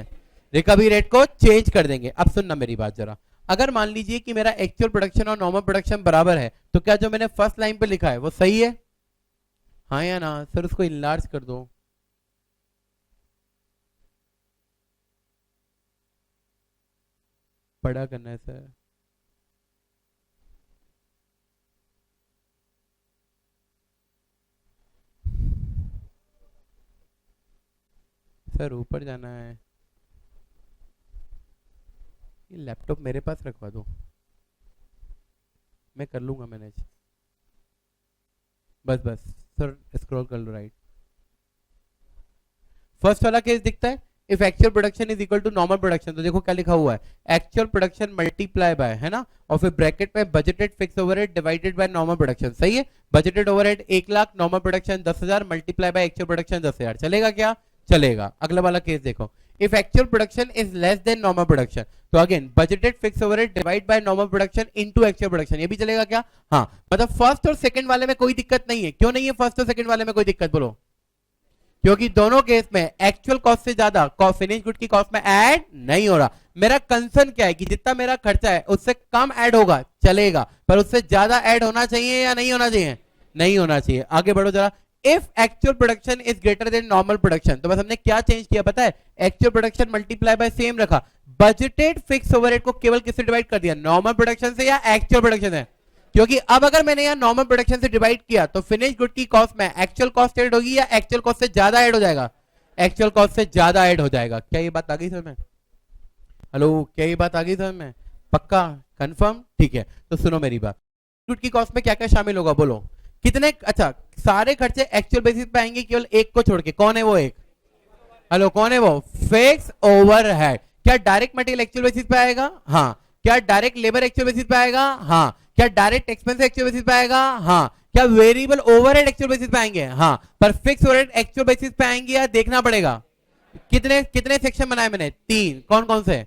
रिकवरी रेट को चेंज कर देंगे। अब सुनना मेरी बात जरा, अगर मान लीजिए कि मेरा एक्चुअल प्रोडक्शन और नॉर्मल प्रोडक्शन बराबर है तो क्या जो मैंने फर्स्ट लाइन पे लिखा है वो सही है, हाँ या ना। सर उसको इनलार्ज कर दो, बड़ा करना है सर। सर ऊपर जाना है, ये लैपटॉप मेरे पास रखवा दो, मैं कर लूंगा मैनेज। बस बस सर स्क्रॉल कर लो राइट। फर्स्ट वाला केस दिखता है, if actual production is equal to normal production, तो देखो क्या लिखा हुआ है, एक्चुअल प्रोडक्शन मल्टीप्लाई बाय, है ना, और फिर ब्रैकेट में budgeted fixed overhead divided by normal production. सही है, budgeted overhead 1 lakh, normal production 10,000 multiply by actual production 10,000, चलेगा क्या, चलेगा। अगला वाला केस देखो, if actual production is less than normal production, तो again budgeted fixed overhead divide by normal production into actual production, ये भी चलेगा क्या, हाँ। मतलब फर्स्ट और सेकंड वाले में कोई दिक्कत नहीं है। क्यों नहीं है फर्स्ट और सेकंड वाले में कोई दिक्कत, बोलो, क्योंकि दोनों केस में एक्चुअल कॉस्ट से ज्यादा फिनिश गुड की कॉस्ट में ऐड नहीं हो रहा। मेरा कंसर्न क्या है कि जितना मेरा खर्चा है उससे कम ऐड होगा चलेगा, पर उससे ज्यादा ऐड होना चाहिए या नहीं होना चाहिए, नहीं होना चाहिए। आगे बढ़ो जरा, if actual production is greater than normal production, तो बस हमने क्या चेंज किया पता है, actual production multiply by same रखा, बजटेड फिक्स ओवरहेड को केवल किससे डिवाइड कर दिया, नॉर्मल प्रोडक्शन से या एक्चुअल प्रोडक्शन से। क्योंकि अब अगर मैंने यहाँ नॉर्मल प्रोडक्शन से डिवाइड किया तो फिनिश गुड की कॉस्ट में एक्चुअल कॉस्ट ऐड होगी या एक्चुअल कॉस्ट से ज्यादा ऐड हो जाएगा, एक्चुअल कॉस्ट से ज्यादा ऐड हो जाएगा। क्या ये बात आ गई समझ में, हेलो, क्या ये बात आ गई समझ में, पक्का कंफर्म, ठीक है। तो सुनो मेरी बात, गुड की कॉस्ट में क्या क्या शामिल होगा, बोलो कितने, अच्छा सारे खर्चे एक्चुअल बेसिस पे आएंगे केवल एक को छोड़ के, कौन है वो एक, हेलो कौन है वो, फिक्स ओवरहेड। क्या डायरेक्ट मटेरियल एक्चुअल बेसिस पे आएगा, हाँ। क्या डायरेक्ट लेबर एक्चुअल बेसिस पे आएगा, हाँ। क्या डायरेक्ट एक्सपेंस एक्चुअल बेसिस पे आएगा, हाँ। क्या वेरिएबल ओवरहेड एक्चुअल बेसिस पे आएंगे? हाँ, पर फिक्स ओवरहेड एक्चुअल बेसिस पे आएंगे या देखना पड़ेगा? कितने कितने सेक्शन बनाए मैंने? 3। कौन कौन से?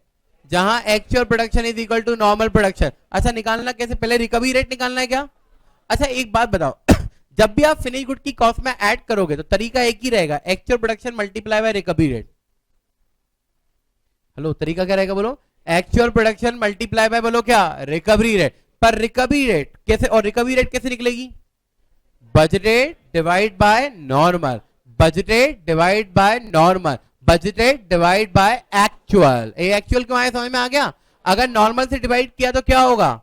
जहां actual production is equal to normal production. अच्छा, निकालना कैसे? पहले रिकवरी रेट निकालना है क्या? अच्छा, एक बात बताओ जब भी आप फिनिश गुड की कॉस्ट में ऐड करोगे तो तरीका एक ही रहेगा, actual production multiply by recovery rate. Hello, तरीका क्या रहेगा बोलो? एक्चुअल प्रोडक्शन मल्टीप्लाई बाय बोलो क्या? Recovery rate. पर रिकवरी रेट कैसे, और रिकवरी रेट कैसे निकलेगी? Budgeted divide by normal, budgeted divide by normal, budgeted divide by actual. ये एक्चुअल क्यों आया समझ में आ गया? अगर नॉर्मल से डिवाइड किया तो क्या होगा?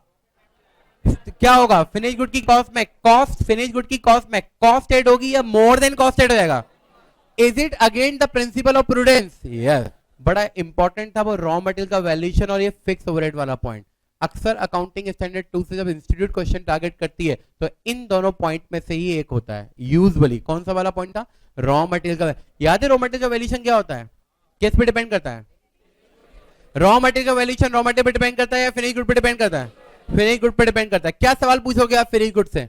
क्या होगा? फिनिश गुड की कॉस्ट में कॉस्ट, फिनिश गुड की कॉस्ट में कॉस्ट एड होगी या मोर देन कॉस्ट एड हो जाएगा? Is it again the principle of prudence? Yes. बड़ा इंपॉर्टेंट था वो रॉ मटेरियल का वैल्यूएशन और ये फिक्स ओवरहेड वाला पॉइंट। अक्सर अकाउंटिंग स्टैंडर्ड 2 से जब इंस्टीट्यूट क्वेश्चन टारगेट करती है तो इन दोनों पॉइंट में से ही एक होता है यूजुअली। कौन सा वाला पॉइंट था? रॉ मटेरियल का। याद है रॉ मटेरियल का वैल्यूएशन क्या होता है? किस पे डिपेंड करता है? रॉ मटेरियल का वैल्यूएशन रॉ मटेरियल पे डिपेंड करता है या फिनिश गुड पे डिपेंड करता है? फिनिश गुड पे डिपेंड करता है। क्या सवाल पूछोगे आप फिनिश गुड से?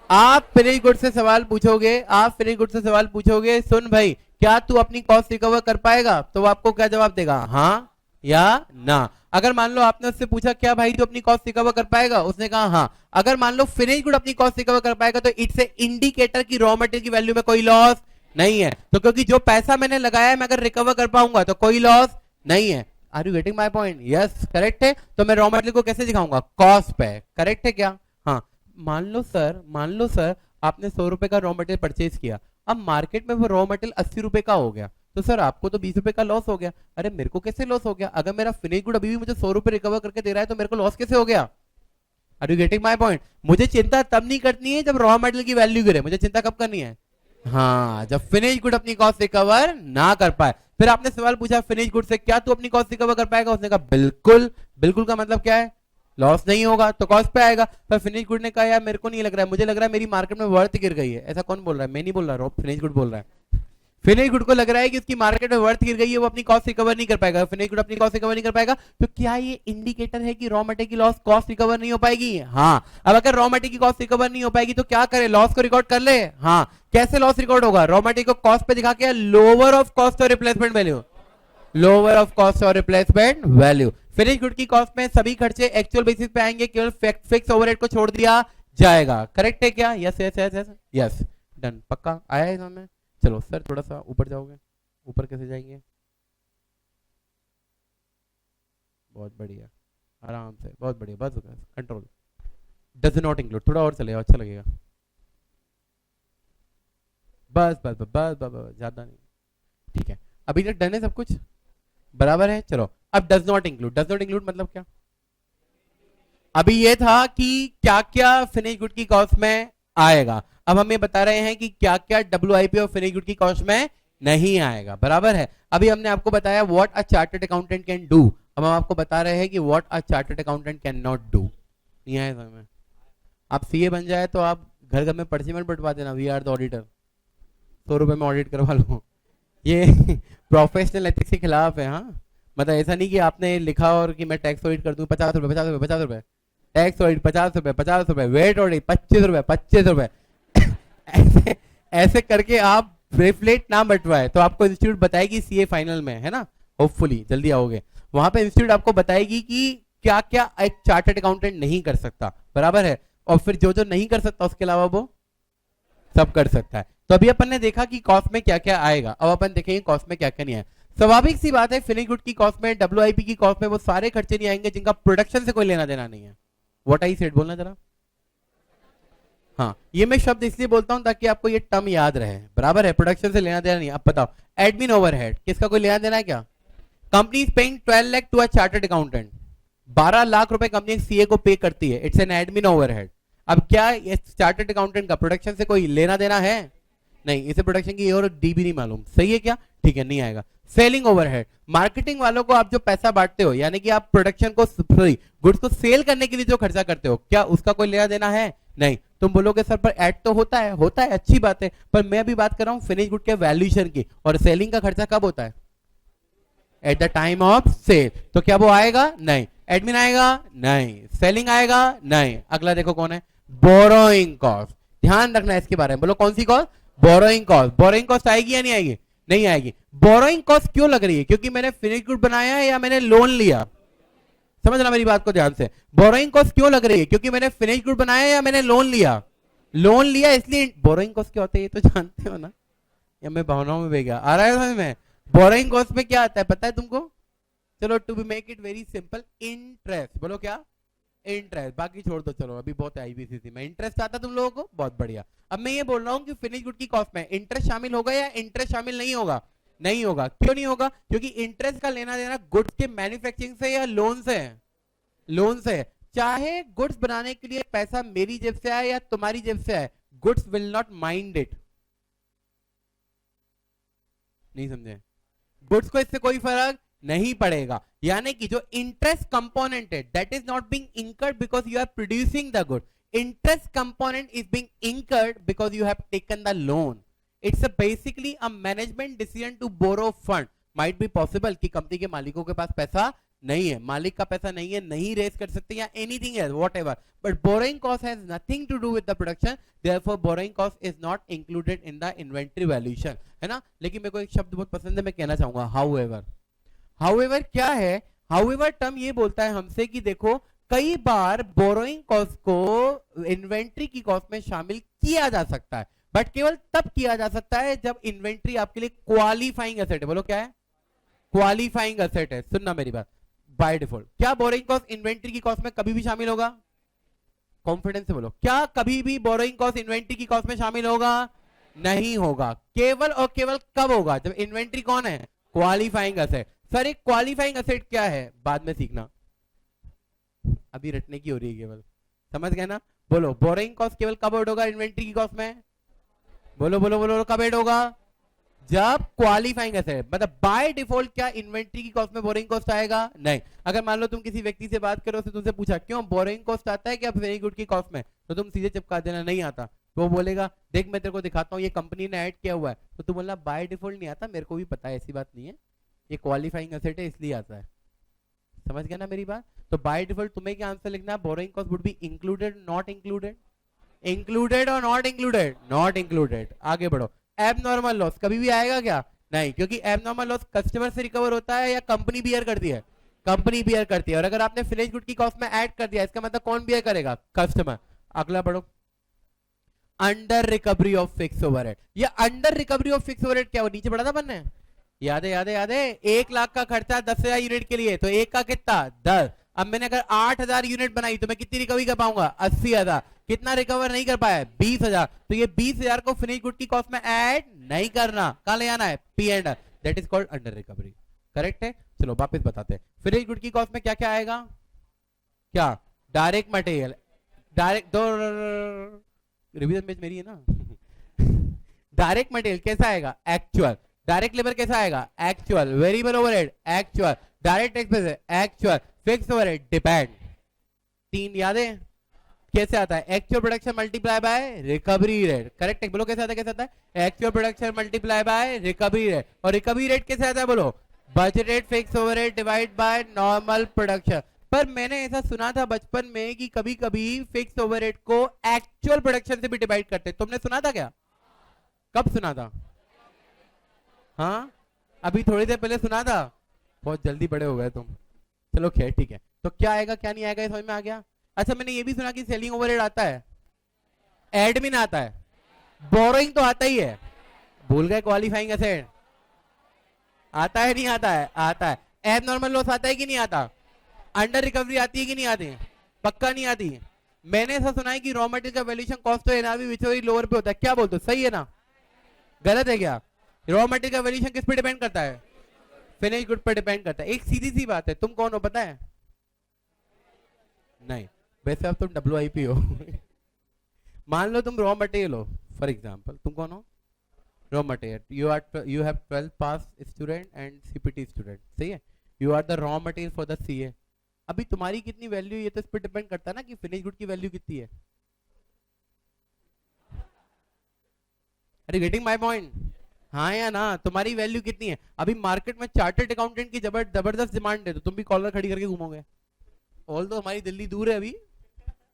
आप फिनिश गुड से सवाल पूछोगे, आप फिनिश गुड से सवाल पूछोगे, सुन भाई क्या तू अपनी कॉस्ट रिकवर कर पाएगा? तो वो आपको क्या जवाब देगा? हाँ या ना। अगर मान लो आपने उससे पूछा क्या भाई तू अपनी कॉस्ट रिकवर कर पाएगा? उसने कहा हाँ। अगर मान लो फिनिश गुड अपनी कॉस्ट रिकवर कर पाएगा तो इट्स ए इंडिकेटर की रॉ मटेरियल की वैल्यू में कोई लॉस नहीं है। तो क्योंकि जो पैसा मैंने लगाया है मैं अगर रिकवर कर पाऊंगा तो कोई लॉस नहीं है। Are you getting my point? Yes, correct है। तो मैं रॉ मटेरियल को कैसे दिखाऊंगा? कॉस्ट पे। करेक्ट है क्या? हाँ। मान लो सर आपने 100 रुपए का रॉ मटेरियल परचेज किया, अब मार्केट में वो रॉ मटेरियल 80 रुपए का हो गया, तो सर आपको तो 20 रुपए का लॉस हो गया। अरे मेरे को कैसे लॉस हो गया? अगर मेरा फिनिश गुड अभी भी मुझे 100 रुपए रिकवर करके दे रहा है तो मेरे को लॉस कैसे हो गया? Are you getting my point? मुझे चिंता तब नहीं करनी है जब रॉ मटेरियल की वैल्यू गिरे, मुझे चिंता कब करनी है? हाँ, जब फिनिश गुड अपनी कॉस्ट रिकवर ना कर पाए। फिर आपने सवाल पूछा फिनिश गुड से क्या तू अपनी कॉस्ट रिकवर कर पाएगा? उसने कहा बिल्कुल। बिल्कुल का मतलब क्या है? लॉस नहीं होगा तो कॉस्ट पे आएगा। पर फिनिश गुड ने कहा यार मेरे को नहीं लग रहा है, मुझे लग रहा है मेरी मार्केट में वर्थ गिर गई है। ऐसा कौन बोल रहा है? मैं नहीं बोल रहा, फिनिश गुड बोल रहा है। फिनिश गुड को लग रहा है कि उसकी मार्केट में वर्थ गिर गई है, वो अपनी कॉस्ट रिकवर नहीं कर पाएगा। फिनिश गुड अपनी कॉस्ट रिकवर नहीं कर पाएगा तो क्या ये इंडिकेटर है कि रॉ मटेरियल की लॉस कॉस्ट रिकवर नहीं हो पाएगी? हाँ। अब अगर रॉ मटेरियल की कॉस्ट रिकवर नहीं हो पाएगी तो क्या करे? लॉस को रिकॉर्ड कर ले। हाँ। कैसे लॉस रिकॉर्ड होगा? रॉ मटेरियल को कॉस्ट पे दिखा के लोअर ऑफ कॉस्ट और replacement value, lower of cost और रिप्लेसमेंट वैल्यू। फिनिश गुड की कॉस्ट में सभी खर्चे एक्चुअल बेसिस पे आएंगे, केवल फिक्स ओवरहेड को छोड़ दिया जाएगा। करेक्ट है क्या? Yes yes yes yes yes, done. पक्का आया है समझ? चलो सर थोड़ा सा ऊपर जाओगे। ऊपर कैसे जाएंगे? बहुत बढ़िया, आराम से, बहुत बढ़िया, बस कंट्रोल। डज नॉट इंक्लूड, थोड़ा और चलेगा, अच्छा लगेगा। बस बस बस बस बस, बस ज्यादा नहीं। ठीक है, अभी तक डन है सब कुछ? बराबर है। चलो अब does not include. Does not include मतलब क्या? अभी ये था कि क्या क्या फिनिश गुड की कॉस्ट में आएगा, अब हम ये बता रहे हैं कि क्या क्या WIP और फिनिश गुड की कॉस्ट में नहीं आएगा। बराबर है। अभी हमने आपको बताया what a chartered accountant can do, अब हम आपको बता रहे हैं कि what a chartered accountant can not do. नहीं आया समझ में? आप CA बन जाए तो आप घर घर में पर्ची मत बंटवा देना, वी आर द ऑडिटर, 100 रुपए में ऑडिट करवा लो। ये प्रोफेशनल एथिक्स के खिलाफ है। हाँ, मतलब ऐसा नहीं कि आपने लिखा और कि मैं टैक्स ऑडिट कर दूं 50 रुपए 50 रुपए 50 रुपए, टैक्स ऑडिट 50 रुपए 50 रुपए, वेट ऑडिट 25 रुपए 25 रुपए ऐसे ऐसे करके आप ब्रेफलेट ना बंटवाए तो आपको इंस्टीट्यूट बताएगी CA फाइनल में, है ना, होपफुली जल्दी आओगे वहां पे इंस्टीट्यूट आपको बताएगी कि क्या क्या एक चार्टर्ड अकाउंटेंट नहीं कर सकता। बराबर है। और फिर जो जो नहीं कर सकता उसके अलावा वो सब कर सकता है। तो अभी अपन ने देखा कि कॉस्ट में क्या क्या आएगा, अब अपन देखेंगे कॉस्ट में क्या क्या नहीं आएगा। स्वाभाविक सी बात है फिनिश गुड की कॉस्ट में, WIP की कॉस्ट में वो सारे खर्चे नहीं आएंगे जिनका प्रोडक्शन से कोई लेना देना नहीं है। व्हाट आई सेड, बोलना जरा। हाँ, ये मैं शब्द इसलिए बोलता हूं ताकि आपको ये टर्म याद रहे। बराबर है, प्रोडक्शन से लेना देना नहीं। अब बताओ एडमिन ओवरहेड किसका कोई लेना देना है क्या? Company is paying 12 lakh to a chartered accountant, 12 lakh रुपए कंपनी CA को पे करती है, इट्स एन एडमिन ओवरहेड। अब क्या चार्टर्ड अकाउंटेंट का प्रोडक्शन से कोई लेना देना है? नहीं, इसे प्रोडक्शन की और डी भी नहीं मालूम। सही है क्या? ठीक है, नहीं आएगा। सेलिंग ओवरहेड, मार्केटिंग वालों को आप जो पैसा बांटते हो, यानी कि आप प्रोडक्शन को सॉरी गुड्स को सेल करने के लिए जो खर्चा करते हो, क्या उसका कोई लेना देना है? नहीं। तुम बोलोगे सर पर ऐड तो होता है, होता है, अच्छी बात है, पर मैं अभी बात कर रहा हूं फिनिश गुड के वैल्यूएशन की, और सेलिंग का खर्चा कब होता है? At the time of sale. तो क्या वो आएगा? नहीं। एडमिन आएगा? नहीं। सेलिंग आएगा? नहीं। अगला देखो कौन है, बोरोइंग कॉस्ट। ध्यान रखना है इसके बारे में, बोलो कौन सी cost? Borrowing cost. Borrowing cost आएगी या नहीं आएगी? नहीं आएगी। बोरोइंग कॉस्ट क्यों लग रही है? क्योंकि मैंने फिनिश गुड बनाया है या मैंने लोन लिया? समझना मेरी बात को ध्यान से। बोरोइंग कॉस्ट क्यों लग रही है? क्योंकि मैंने फिनिश गुड बनाया या मैंने लोन लिया? लोन लिया, इसलिए। बोरोइंग कॉस्ट क्या होता है ये तो जानते हो ना, या मैं भावनाओं में बह गया? आ रहा है समझ में? बोरोइंग कॉस्ट में क्या आता है पता है तुमको? चलो to be make it very simple, interest. बोलो क्या? इंटरेस्ट। बाकी छोड़ दो, चलो अभी बहुत आईबीसीसी में इंटरेस्ट आता तुम लोगों को, बहुत बढ़िया। अब मैं ये बोल रहा हूँ कि फिनिश गुड की कॉस्ट में इंटरेस्ट शामिल होगा या इंटरेस्ट शामिल नहीं होगा? नहीं होगा। क्यों नहीं होगा? क्योंकि इंटरेस्ट का लेना देना गुड्स के मैन्युफैक्चरिंग से या लोन से? लोन से। चाहे गुड्स बनाने के लिए पैसा मेरी जेब से आए या तुम्हारी जेब से आए, goods will not mind it. नहीं समझे? गुड्स को इससे कोई फर्क नहीं पड़ेगा। यानी कि जो इंटरेस्ट कंपोनेंट है that is not being incurred because you are producing the good. Interest component is being incurred because you have taken the loan. It's basically a management decision to borrow fund. Might be possible कि कंपनी के मालिकों के पास पैसा नहीं है, मालिक का पैसा नहीं है, नहीं रेज कर सकते या anything else whatever, but borrowing cost has nothing to do with the production, therefore borrowing cost is not included in the inventory valuation, है ना। लेकिन मेरे को एक शब्द बहुत पसंद है, मैं कहना चाहूंगा हाउएवर। हाउएवर क्या है? हाउएवर टर्म ये बोलता है हमसे कि देखो कई बार बोरोइंग कॉस्ट को इन्वेंट्री की कॉस्ट में शामिल किया जा सकता है, बट केवल तब किया जा सकता है जब इन्वेंट्री आपके लिए क्वालिफाइंग एसेट है। बोलो क्या है? क्वालिफाइंग एसेट है। सुनना मेरी बात, बाय डिफॉल्ट क्या बोरोइंग कॉस्ट इन्वेंट्री की कॉस्ट में कभी भी शामिल होगा? कॉन्फिडेंस से बोलो, क्या कभी भी बोरोइंग कॉस्ट इन्वेंट्री की कॉस्ट में शामिल होगा? नहीं होगा। केवल और केवल कब होगा? जब इन्वेंट्री कौन है? Qualifying asset. सर एक क्वालिफाइंग एसेट क्या है? बाद में सीखना, अभी रटने की हो रही है केवल, समझ गए ना? बोलो बोरोइंग कॉस्ट केवल कब ऐड होगा इन्वेंट्री की कॉस्ट में? बोलो बोलो बोलो, कब ऐड होगा? जब क्वालिफाइंग एसेट, मतलब बाय डिफॉल्ट क्या इन्वेंट्री की कॉस्ट में बोरोइंग कॉस्ट आएगा? नहीं। अगर मान लो तुम किसी व्यक्ति से बात करो, तुमसे पूछा क्यों बोरोइंग कॉस्ट आता है क्या वेरी गुड की कॉस्ट में, तो तुम सीधे चिपका देना नहीं आता। तो वो बोलेगा देख मैं तेरे को दिखाता हूँ ये कंपनी ने ऐड किया हुआ है, तो तुम बोलना बाय डिफॉल्ट नहीं आता, मेरे को भी पता है, ऐसी बात नहीं है, ये क्वालिफाइंग एसेट है इसलिए आता है। समझ गया ना मेरी बात? तो बाय डिफॉल्ट तुम्हें क्या आंसर लिखना है? Borrowing cost would be included, not included? Included और नॉट इंक्लूडेड? Not included. आगे बढ़ो। एबनॉर्मल लॉस कभी भी आएगा क्या? नहीं, क्योंकि एबनॉर्मल लॉस कस्टमर से रिकवर होता है या कंपनी बियर करती है? कंपनी बियर करती है। और अगर आपने फिनिश गुड की कॉस्ट में ऐड कर दिया, इसका मतलब कौन बियर करेगा? कस्टमर। अगला बढ़ो। Under recovery of fixed overhead. ये under recovery of fixed overhead क्या हो? नीचे बढ़ा था बनने, याद है याद है याद है? 1 लाख का खर्चा 10,000 यूनिट के लिए, तो 1 का कितना? 10। अब मैंने अगर 8,000 यूनिट बनाई तो मैं कितनी रिकवरी कर पाऊंगा? 80,000। कितना रिकवर नहीं कर पाया? 20,000। तो ये 20,000 को फिनिश गुड की कॉस्ट में ऐड नहीं करना, कहां ले आना है? P and R. That is called under recovery. Correct है? चलो वापस बताते हैं। फिनिश गुड की कॉस्ट में क्या क्या आएगा? क्या? डायरेक्ट मटेरियल, डायरेक्ट दो रिवीजन पेज मेरी है ना। डायरेक्ट मटेरियल कैसा आएगा? एक्चुअल। डायरेक्ट लेबर कैसा आएगा? Actual. Variable overhead actual. Direct expense actual. Fix overhead depend. 3 याद है? कैसे आता है? Actual production multiply by recovery rate. Correct है? बोलो कैसे आता है? कैसे आता है? Actual production multiply by recovery rate. और रिकवरी रेट कैसे आता है? बोलो budgeted fixed overhead divide by normal production. पर मैंने ऐसा सुना था बचपन में कि कभी कभी फिक्स ओवरहेड को एक्चुअल प्रोडक्शन से भी डिवाइड करते। तुमने सुना था क्या? कब सुना था? हाँ अभी थोड़ी देर पहले सुना था। बहुत जल्दी बड़े हो गए तुम। चलो खैर ठीक है। तो क्या आएगा क्या नहीं आएगा ये समझ में आ गया? अच्छा मैंने ये भी सुना कि सेलिंग ओवरहेड आता है, एडमिन आता है, बोरोइंग तो आता ही है। भूल गए? क्वालिफाइंग एसेट आता है नहीं आता है? आता है। एबनॉर्मल लॉस आता है कि नहीं आता? अंडर रिकवरी आती है कि नहीं आती? पक्का नहीं आती। मैंने ऐसा सुना है कि रॉ मटेरियल का वैल्यूएशन कॉस्ट तो एनआरवी विचोरी लोअर पे होता है। क्या बोलते हो? सही है ना? गलत है क्या? रॉ मटेरियल का वैल्यूएशन किस पे डिपेंड करता है? फिनिश गुड पे डिपेंड करता है। एक सीधी सी बात है, तुम कौन हो पता है? नहीं, वैसे अब तुम WIP हो। मान लो तुम रॉ मटेरियल हो, फॉर एग्जांपल तुम कौन हो? Raw material. You have 12 pass student and CPT student, सही है? You are the raw material for the CA। अभी तुम्हारी कितनी वैल्यू, ये तो इस पर डिपेंड करता है ना कि फिनिश गुड की वैल्यू कितनी है। अरे गेटिंग माय पॉइंट? हाँ या ना? तुम्हारी वैल्यू कितनी है? अभी मार्केट में चार्टर्ड अकाउंटेंट की जबरदस्त डिमांड है, तो तुम भी कॉलर खड़ी करके घूमोगे। ऑल तो हमारी दिल्ली दूर है अभी,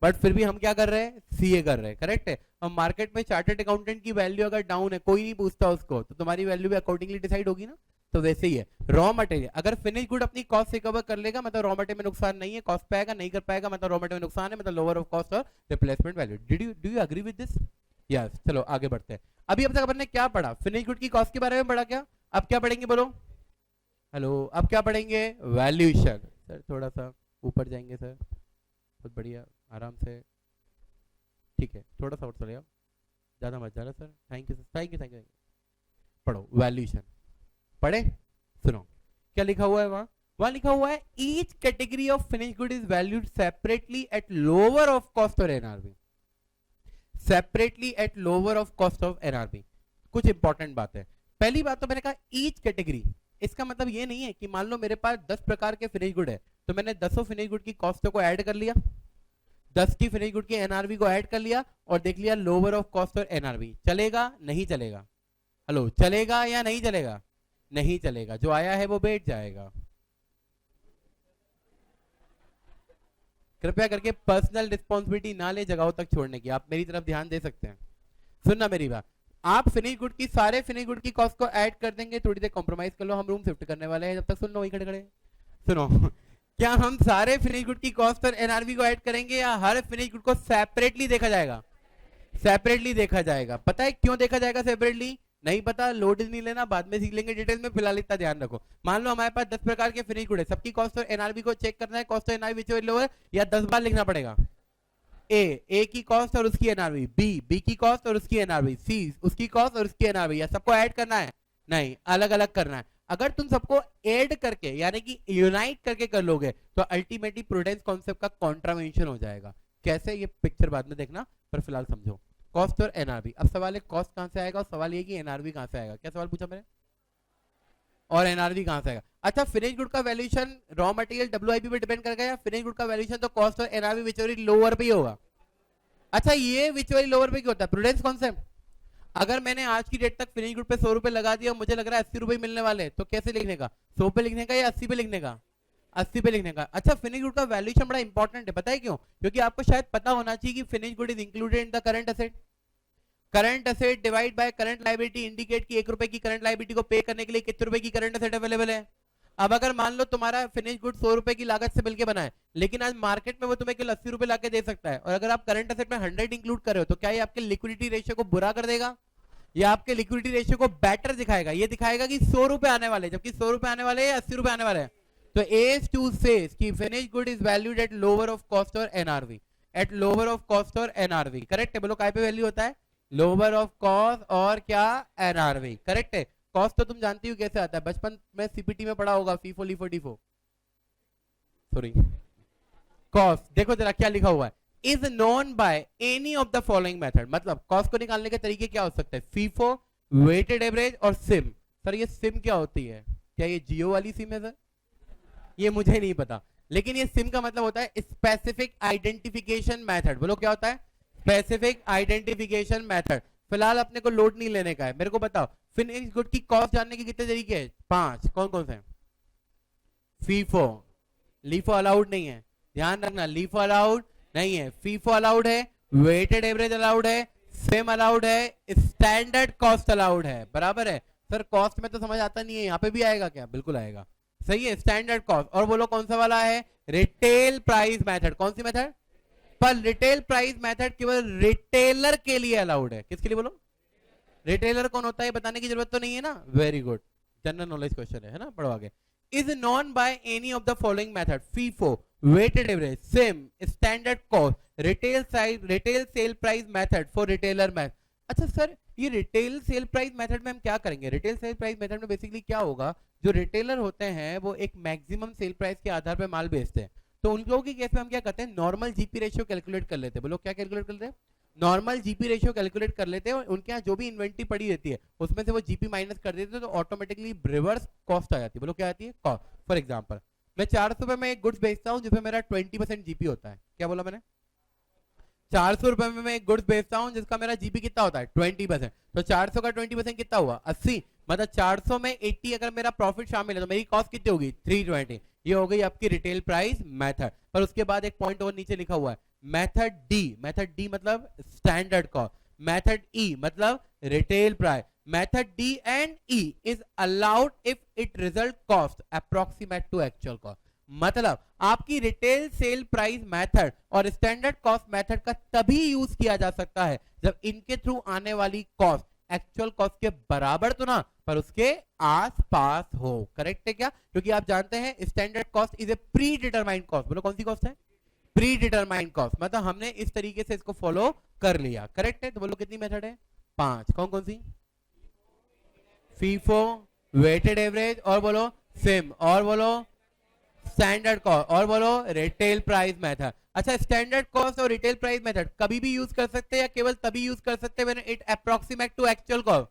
बट फिर भी हम क्या कर रहे हैं, सीए कर रहे हैं, करेक्ट है। और मार्केट में चार्टर्ड अकाउंटेंट की वैल्यू अगर डाउन है, कोई नहीं पूछता उसको, तो तुम्हारी वैल्यू भी अकॉर्डिंगली डिसाइड होगी ना। तो वैसे ही है रॉ मटेरियल, अगर फिनिश गुड अपनी कॉस्ट रिकवर कर लेगा मतलब रॉ मटेरियल में नुकसान नहीं है, कॉस्ट पे आएगा, नहीं कर पाएगा मतलब रॉ मटेरियल में नुकसान है, मतलब लोअर ऑफ कॉस्ट और replacement value. Do you agree with this? Yes, चलो आगे बढ़ते हैं। अभी अब तक अपन ने क्या पढ़ा, फिनिश गुड की कॉस्ट के बारे में पढ़ा क्या, अब क्या पढ़ेंगे बोलो, हेलो, अब क्या पढ़ेंगे, वैल्यूएशन। सर थोड़ा सा ऊपर जाएंगे सर, बहुत बढ़िया, आराम से, ठीक है, थोड़ा सा और चले आओ, ज्यादा मत जाना sir, thank you sir, thank you thank you. पढ़ो वैल्यूएशन, पढ़े, सुनो क्या लिखा हुआ है वहां लिखा हुआ है each category of finish good is valued separately at lower of cost और NRV, separately at lower of cost of NRV. कुछ इंपॉर्टेंट बात है, पहली बात तो मैंने कहा ईच कैटेगरी, इसका मतलब ये नहीं है कि मान लो मेरे पास 10 प्रकार के फिनिश गुड है, तो मैंने 10 फिनिश गुड की कॉस्ट को ऐड कर लिया, 10 की फिनिश गुड की एनआरबी को ऐड कर लिया और देख लिया लोअर ऑफ कॉस्ट और एनआरबी, चलेगा नहीं चलेगा, हेलो चलेगा या नहीं चलेगा, नहीं चलेगा, जो आया है वो बैठ जाएगा। कृपया करके पर्सनल रिस्पॉन्सिबिलिटी ना ले जगहों तक छोड़ने की, आप मेरी तरफ ध्यान दे सकते हैं, सुनना मेरी बात, आप फिनिश गुड की सारे फिनिश गुड की कॉस्ट को ऐड कर देंगे, थोड़ी देर कॉम्प्रोमाइज कर लो, हम रूम शिफ्ट करने वाले हैं, जब तक सुन लो वहीं खड़े खड़े सुनो क्या हम सारे फिनिश गुड की कॉस्ट और एनआरबी को ऐड करेंगे या हर फिनिश गुड को सेपरेटली देखा जाएगा, सेपरेटली देखा जाएगा। पता है क्यों देखा जाएगा सेपरेटली, नहीं पता, लोड नहीं लेना, बाद में सीख लेंगे डिटेल में, फिलहाल इतना ध्यान रखो। मान लो हमारे पास 10 प्रकार के फिनिश गुड है, सबकी कॉस्ट और एनआरबी को चेक करना है, कॉस्ट और एनआरबी विच लोअर, या 10 बार लिखना पड़ेगा, ए की कॉस्ट और उसकी एनआरबी, बी की कॉस्ट और उसकी एनआरबी, सी उसकी कॉस्ट और उसकी एनआरबी, या सबको ऐड करना है, नहीं अलग अलग करना है। अगर तुम सबको ऐड करके यानी कि यूनाइट करके कर लोगे तो अल्टीमेटली प्रूडेंस कॉन्सेप्ट का कॉन्ट्रावेंशन हो जाएगा। कैसे, ये पिक्चर बाद में देखना, पर फिलहाल समझो कॉस्ट और एनआरबी। अब सवाल है कॉस्ट कहां से आएगा और सवाल ये कि एनआरबी कहां से आएगा, क्या सवाल पूछा मैंने, और एनआरबी कहां से आएगा। अच्छा, फिनिश गुड का वैल्यूएशन रॉ मटेरियल डब्ल्यूआईपी पे डिपेंड करेगा या फिनिश गुड का वैल्यूएशन तो कॉस्ट और एनआरबी विचोरी लोअर पे ही होगा। अच्छा, ये विचोरी लोअर पे क्या होता है, प्रूडेंस कॉन्सेप्ट। अगर मैंने आज की डेट तक फिनिश गुड पे 100 रुपए लगा दिया, मुझे लग रहा है 80 रुपए मिलने वाले, तो कैसे लिखने का, 100 पे लिखने का या 80 पे लिखने का, 80 पे लिखने का। अच्छा, फिनिश गुड का वैल्यूएशन बड़ा इंपॉर्टेंट है, पता है क्यों, क्योंकि आपको शायद पता होना चाहिए कि finish good is included in the current asset, current asset divide by current liability indicate की 1 रुपए की करंट लायबिलिटी को पे करने के लिए कितने रुपए की करंट एसेट अवेलेबल है। अब अगर मान लो तुम्हारा फिनिश गुड 100 रुपए की लागत से मिलकर बना है, लेकिन आज मार्केट में वो तुम्हें केवल 80 रुपए लाके दे सकता है, और अगर आप करंट एसेट में 100 इंक्लूड कर रहे हो तो क्या ये आपके लिक्विडिटी रेशियो को बुरा कर देगा या आपके लिक्विडिटी रेशियो को बेटर दिखाएगा, ये दिखाएगा कि 100 रुपए आने वाले, जबकि 100 रुपए आने वाले या 80 रुपए आने वाले हैं। तो एज टू सेज कि finish good is valued at lower of cost और NRV, at lower of cost और एनआरवी, करेक्ट है, बोलो काय पे वैल्यू होता है, लोअर ऑफ कॉस्ट और क्या, एनआरवी, करेक्ट है। कॉस्ट तो तुम जानती हो कैसे आता है, बचपन में सीपीटी में पढ़ा होगा, फीफो लीफो डीफो, सॉरी, कॉस्ट देखो जरा क्या लिखा हुआ है, is known by any of the following method, मतलब कॉस्ट को निकालने के तरीके क्या हो सकते हैं, फीफो, वेटेड एवरेज और सिम। सर ये सिम क्या होती है, क्या ये जियो वाली सिम है सर, ये मुझे नहीं पता, लेकिन ये सिम का मतलब होता है स्पेसिफिक आइडेंटिफिकेशन मेथड, बोलो क्या होता है, स्पेसिफिक आइडेंटिफिकेशन मेथड। फिलहाल अपने को लोड नहीं लेने का है, मेरे को बताओ फिनिश गुड की कॉस्ट जानने के कितने तरीके हैं, 5, कौन कौन से, फीफो, लीफो अलाउड नहीं है, ध्यान रखना, लीफो अलाउड नहीं है, फीफो अलाउड है, वेटेड एवरेज अलाउड है, सिम अलाउड है, स्टैंडर्ड कॉस्ट अलाउड है, बराबर है। सर कॉस्ट में तो समझ आता नहीं है, यहां पे भी आएगा क्या, बिल्कुल आएगा, सही है, स्टैंडर्ड कॉस्ट। और बोलो कौन सा वाला है, रिटेल प्राइस मेथड, कौन सी मेथड, पर रिटेल प्राइस मेथड केवल रिटेलर के लिए अलाउड है, किसके लिए बोलो, रिटेलर कौन होता है बताने की जरूरत तो नहीं है ना, very good, general knowledge question है ना, पढ़ो आगे। Is known by any of the following method, FIFO, weighted average, same, standard cost, retail sale price method for retailer math. अच्छा सर ये रिटेल सेल प्राइस मेथड में हम क्या करेंगे, रिटेल सेल प्राइस मेथड में बेसिकली क्या होगा, जो रिटेलर होते हैं वो एक मैक्सिमम सेल प्राइस के आधार पर माल बेचते हैं, तो उन लोगों की केस में हम क्या करते हैं, नॉर्मल जीपी रेशियो कैलकुलेट कर लेते हैं, बोलो क्या कैलकुलेट कर लेते हैं, नॉर्मल जीपी रेशियो कैलकुलेट कर लेते हैं, और उनके यहाँ जो भी इन्वेंट्री पड़ी रहती है उसमें से वो जीपी माइनस कर देते हैं, तो ऑटोमेटिकली रिवर्स कॉस्ट आ जाती है, बोलो क्या आती है, कॉस्ट। फॉर एग्जांपल मैं 400 रुपए में एक गुड्स बेचता हूं जिसमें मेरा 20% जीपी होता है, क्या बोला मैंने, 400 रुपए में मैं एक गुड्स बेचता हूं जिसका मेरा जीपी कितना होता है 20%, तो 400 का 20% कितना हुआ 80, मतलब 400 में 80 अगर मेरा प्रॉफिट शामिल है तो मेरी कॉस्ट कितनी होगी 320, ये हो गई आपकी रिटेल प्राइस मेथड। पर उसके बाद एक पॉइंट और नीचे लिखा हुआ है, मेथड डी मतलब स्टैंडर्ड कॉस्ट, मेथड ई मतलब retail price, method D and E is allowed if it result cost approximate to actual cost. मतलब आपकी रिटेल सेल प्राइस मेथड और स्टैंडर्ड कॉस्ट मेथड का तभी यूज किया जा सकता है जब इनके थ्रू आने वाली कॉस्ट एक्चुअल कॉस्ट के बराबर तो ना पर उसके आसपास हो। करेक्ट है क्या? क्योंकि आप जानते हैं standard cost is a pre determined cost. बोलो कौन सी कॉस्ट है? Pre determined cost. मतलब हमने इस तरीके से इसको फॉलो कर लिया। करेक्ट है? तो बोलो कितनी मेथड है? 5। कौन कौन सी? फीफो, वेटेड एवरेज, और बोलो सिम, और बोलो स्टैंडर्ड कॉस्ट, और बोलो रिटेल प्राइस मेथड। अच्छा, स्टैंडर्ड कॉस्ट और रिटेल प्राइस मेथड कभी भी यूज कर सकते हैं या केवल तभी यूज कर सकते हैं when it approximate to actual cost?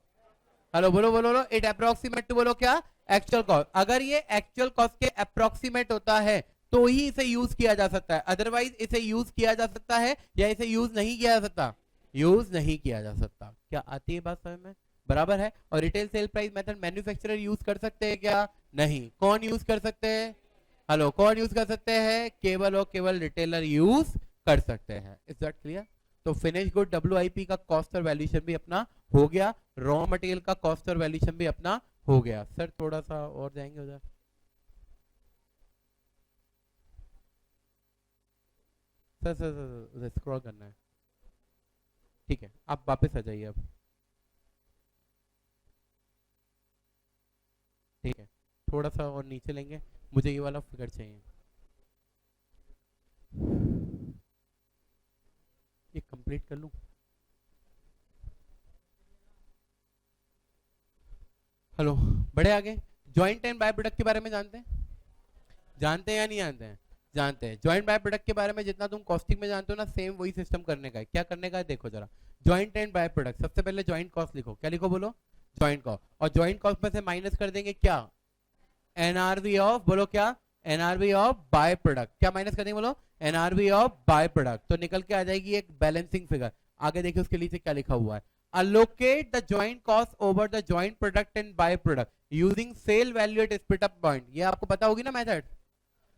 Hello बोलो बोलो बोलो, इट अप्रोक्सीमेट टू बोलो क्या? Actual cost. अगर ये एक्चुअल कॉस्ट के अप्रोक्सीमेट होता है तो ही इसे यूज किया जा सकता है, अदरवाइज इसे यूज किया जा सकता है या इसे यूज नहीं किया जा सकता? यूज नहीं किया जा सकता। क्या आती है बात समझ में? बराबर है। और retail sale price method manufacturer use कर सकते हैं क्या? नहीं। कौन यूज कर सकते हैं? हेलो, कौन यूज कर सकते हैं? केवल और केवल रिटेलर यूज कर सकते हैं। Is that clear? तो फिनिश गुड WIP का कॉस्ट और वैल्यूएशन भी अपना हो गया, रॉ मटेरियल का कॉस्ट और वैल्यूएशन भी अपना हो गया। सर थोड़ा सा और जाएंगे उधर। सर सर सर उधर स्क्रॉल करना है। ठीक है, आप वापस आ जाइए अब। ठीक है, थोड़ा सा और नीचे लेंगे, मुझे ये वाला फिगर चाहिए। ये कंप्लीट कर लूं। हेलो, बड़े आगे। जॉइंट एंड बाय प्रोडक्ट के बारे में जानते हैं? जानते हैं या नहीं जानते हैं? जानते हैं। जॉइंट बाय प्रोडक्ट के बारे में जितना तुम कॉस्टिंग में जानते हो ना, सेम वही सिस्टम करने का है। क्या करने का है देखो जरा। जॉइंट एंड बाय प्रोडक्ट, सबसे पहले जॉइंट कॉस्ट लिखो। क्या लिखो बोलो? Joint cost. और जॉइंट कॉस्ट में से माइनस कर देंगे क्या? एनआरवी ऑफ, बोलो क्या? NRV of by product. क्या माइनस कर देंगे बोलो? NRV of by product. तो निकल के आ जाएगी एक बैलेंसिंग फिगर। आगे देखिए उसके लिए क्या लिखा हुआ है। allocate the joint cost over the joint product and by product using sale value at split up point। ये आपको पता होगी ना method?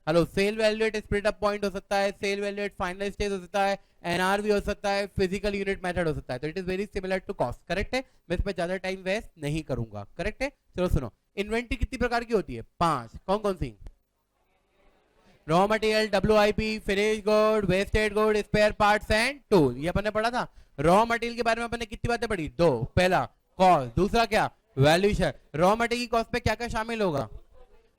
Hello, sale value at split up point हो सकता है, sale value at final stage हो सकता है, एनआरवी हो सकता है, फिजिकल यूनिट मेथड हो सकता है। तो it is very similar to cost. Correct है? मैं इस पर ज्यादा टाइम वेस्ट नहीं करूंगा। करेक्ट है? चलो सुनो, इन्वेंट्री कितनी प्रकार की होती है? 5। कौन कौन सी? Raw material, WIP, finish good, wasted good, spare parts and tool. ये अपन ने पढ़ा था। रॉ मटेरियल के बारे में अपन ने कितनी बातें पढ़ी? 2। पहला कॉस्ट, दूसरा क्या? वैल्यूएशन। रॉ मटेरियल की कॉस्ट पे क्या क्या शामिल होगा?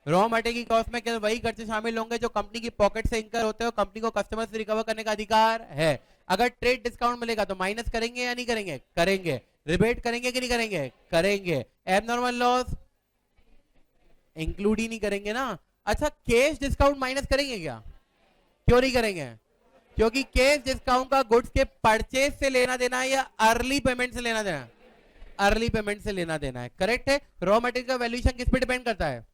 रॉ मटेरियल की कॉस्ट में केवल वही खर्चे शामिल होंगे जो कंपनी की पॉकेट से इनकर होते हो, कंपनी को कस्टमर से रिकवर करने का अधिकार है। अगर ट्रेड डिस्काउंट मिलेगा तो माइनस करेंगे या नहीं करेंगे? करेंगे। रिबेट करेंगे कि नहीं करेंगे? करेंगे। एबनॉर्मल लॉस इंक्लूड ही नहीं करेंगे ना। अच्छा, कैश डिस्काउंट माइनस करेंगे क्या? क्यों नहीं करेंगे? क्योंकि कैश डिस्काउंट का गुड्स के परचेज से लेना देना है या अर्ली पेमेंट से लेना देना है? अर्ली पेमेंट से लेना देना है। करेक्ट है? रॉ मटेरियल का वैल्यूएशन किस पे डिपेंड करता है?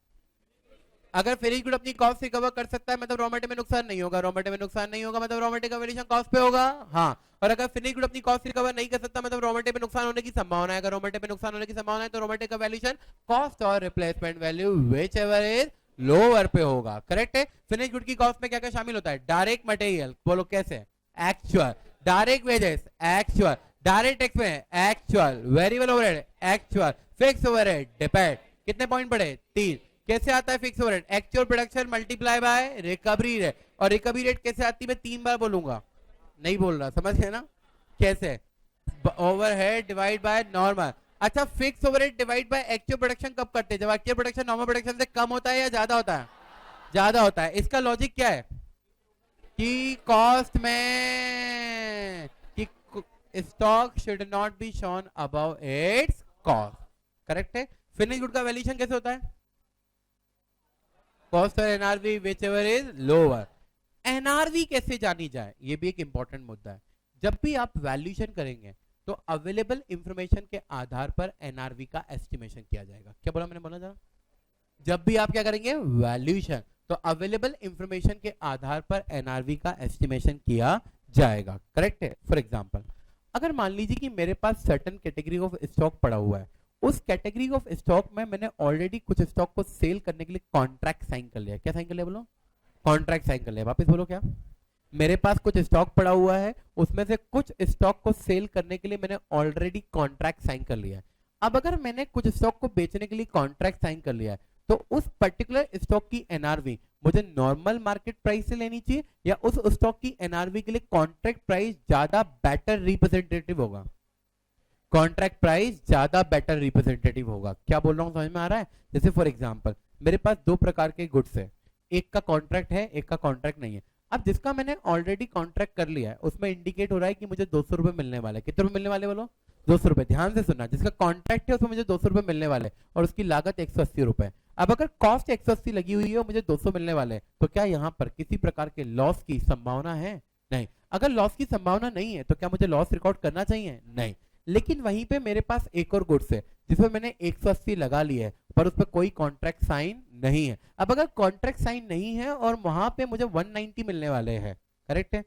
अगर फिनिश गुड अपनी कॉस्ट रिकवर कर सकता है मतलब रॉ मटेरियल में नुकसान नहीं होगा, रॉ मटेरियल में नुकसान नहीं होगा मतलब रॉ मटेरियल का वैल्यूएशन कॉस्ट पे होगा। हाँ, और अगर फिनिश गुड अपनी कॉस्ट रिकवर नहीं कर सकता मतलब रॉ मटेरियल में नुकसान होने की संभावना है। अगर रॉ मटेरियल में नुकसान होने की संभावना है तो रॉ मटेरियल का वैल्यूएशन कॉस्ट और replacement value which ever is lower पे होगा। करेक्ट है? फिनिश गुड की कॉस्ट में क्या क्या शामिल होता है? डायरेक्ट मटेरियल, बोलो कैसे? Actual. Direct wages, actual. Direct expense, actual. Variable overhead, actual. Fix overhead, depend. कितने पॉइंट पड़े? 3। कैसे आता है fix overhead? Actual production multiply by recovery rate. और रिकवरी रेट कैसे आती है? मैं 3 बार बोलूंगा, नहीं बोल रहा, समझ गए ना? कैसे? Overhead divide by normal. अच्छा, fixed overhead divide by actual production कब करते हैं? जब एक्चुअल प्रोडक्शन नॉर्मल प्रोडक्शन से कम होता है या ज्यादा होता है? ज्यादा होता है। इसका लॉजिक क्या है? कि कॉस्ट में कि stock should not be shown above it's cost. Correct है? फिनिश गुड का वैल्यूएशन कैसे होता है? कॉस्ट और NRV which ever is lower. NRV कैसे जानी जाए? ये भी एक इंपॉर्टेंट मुद्दा है। जब भी आप वैल्यूएशन करेंगे तो अवेलेबल इंफॉर्मेशन के आधार पर एनआरवी का एस्टिमेशन किया जाएगा। क्या बोला मैंने? बोला जरा। जब भी आप क्या करेंगे? वैल्यूएशन, तो अवेलेबल इंफॉर्मेशन के आधार पर एनआरवी का एस्टिमेशन किया जाएगा। करेक्ट है? फॉर एग्जांपल, अगर मान लीजिए कि मेरे पास सर्टेन कैटेगरी ऑफ स्टॉक पड़ा हुआ है, उस कैटेगरी ऑफ स्टॉक में मैंने ऑलरेडी कुछ स्टॉक को सेल करने के लिए कॉन्ट्रैक्ट साइन कर लिया। क्या साइन कर लिया? बोलो कॉन्ट्रैक्ट साइन कर लिया। वापस बोलो क्या? मेरे पास कुछ स्टॉक पड़ा हुआ है, उसमें से कुछ स्टॉक को सेल करने के लिए मैंने ऑलरेडी कॉन्ट्रैक्ट साइन कर लिया है। अब अगर मैंने कुछ स्टॉक को बेचने के लिए कॉन्ट्रैक्ट साइन कर लिया है, तो उस पर्टिकुलर स्टॉक की एनआरवी मुझे नॉर्मल मार्केट प्राइस से लेनी चाहिए या उस स्टॉक की एनआरवी के लिए कॉन्ट्रैक्ट प्राइस ज्यादा बेटर रिप्रेजेंटेटिव होगा? कॉन्ट्रैक्ट प्राइस ज्यादा बेटर रिप्रेजेंटेटिव होगा। क्या बोल रहा हूं, समझ में आ रहा है? जैसे फॉर एग्जांपल मेरे पास दो प्रकार के गुड्स है, एक का कॉन्ट्रैक्ट है, एक का कॉन्ट्रैक्ट नहीं है। अब जिसका मैंने ऑलरेडी कॉन्ट्रैक्ट कर लिया है उसमें इंडिकेट हो रहा है कि मुझे 200 रुपए मिलने वाले। कितने रुपए मिलने वाले बोलो? 200 रुपए। ध्यान से सुनना, जिसका कॉन्ट्रैक्ट है उसमें मुझे 200 रुपए मिलने वाले और उसकी लागत 180 रुपए। अब अगर कॉस्ट 180 लगी हुई है और मुझे 200 मिलने वाले, तो क्या यहाँ पर किसी प्रकार के लॉस की संभावना है? नहीं। अगर लॉस की संभावना नहीं है तो क्या मुझे लॉस रिकॉर्ड करना चाहिए? नहीं। लेकिन वहीं पे मेरे पास एक और गुड्स है जिसमें मैंने 180 लगा लिया है पर उस पर कोई कॉन्ट्रैक्ट साइन नहीं है। अब अगर कॉन्ट्रैक्ट साइन नहीं है और वहां पे मुझे 190 मिलने वाले हैं, करेक्ट है,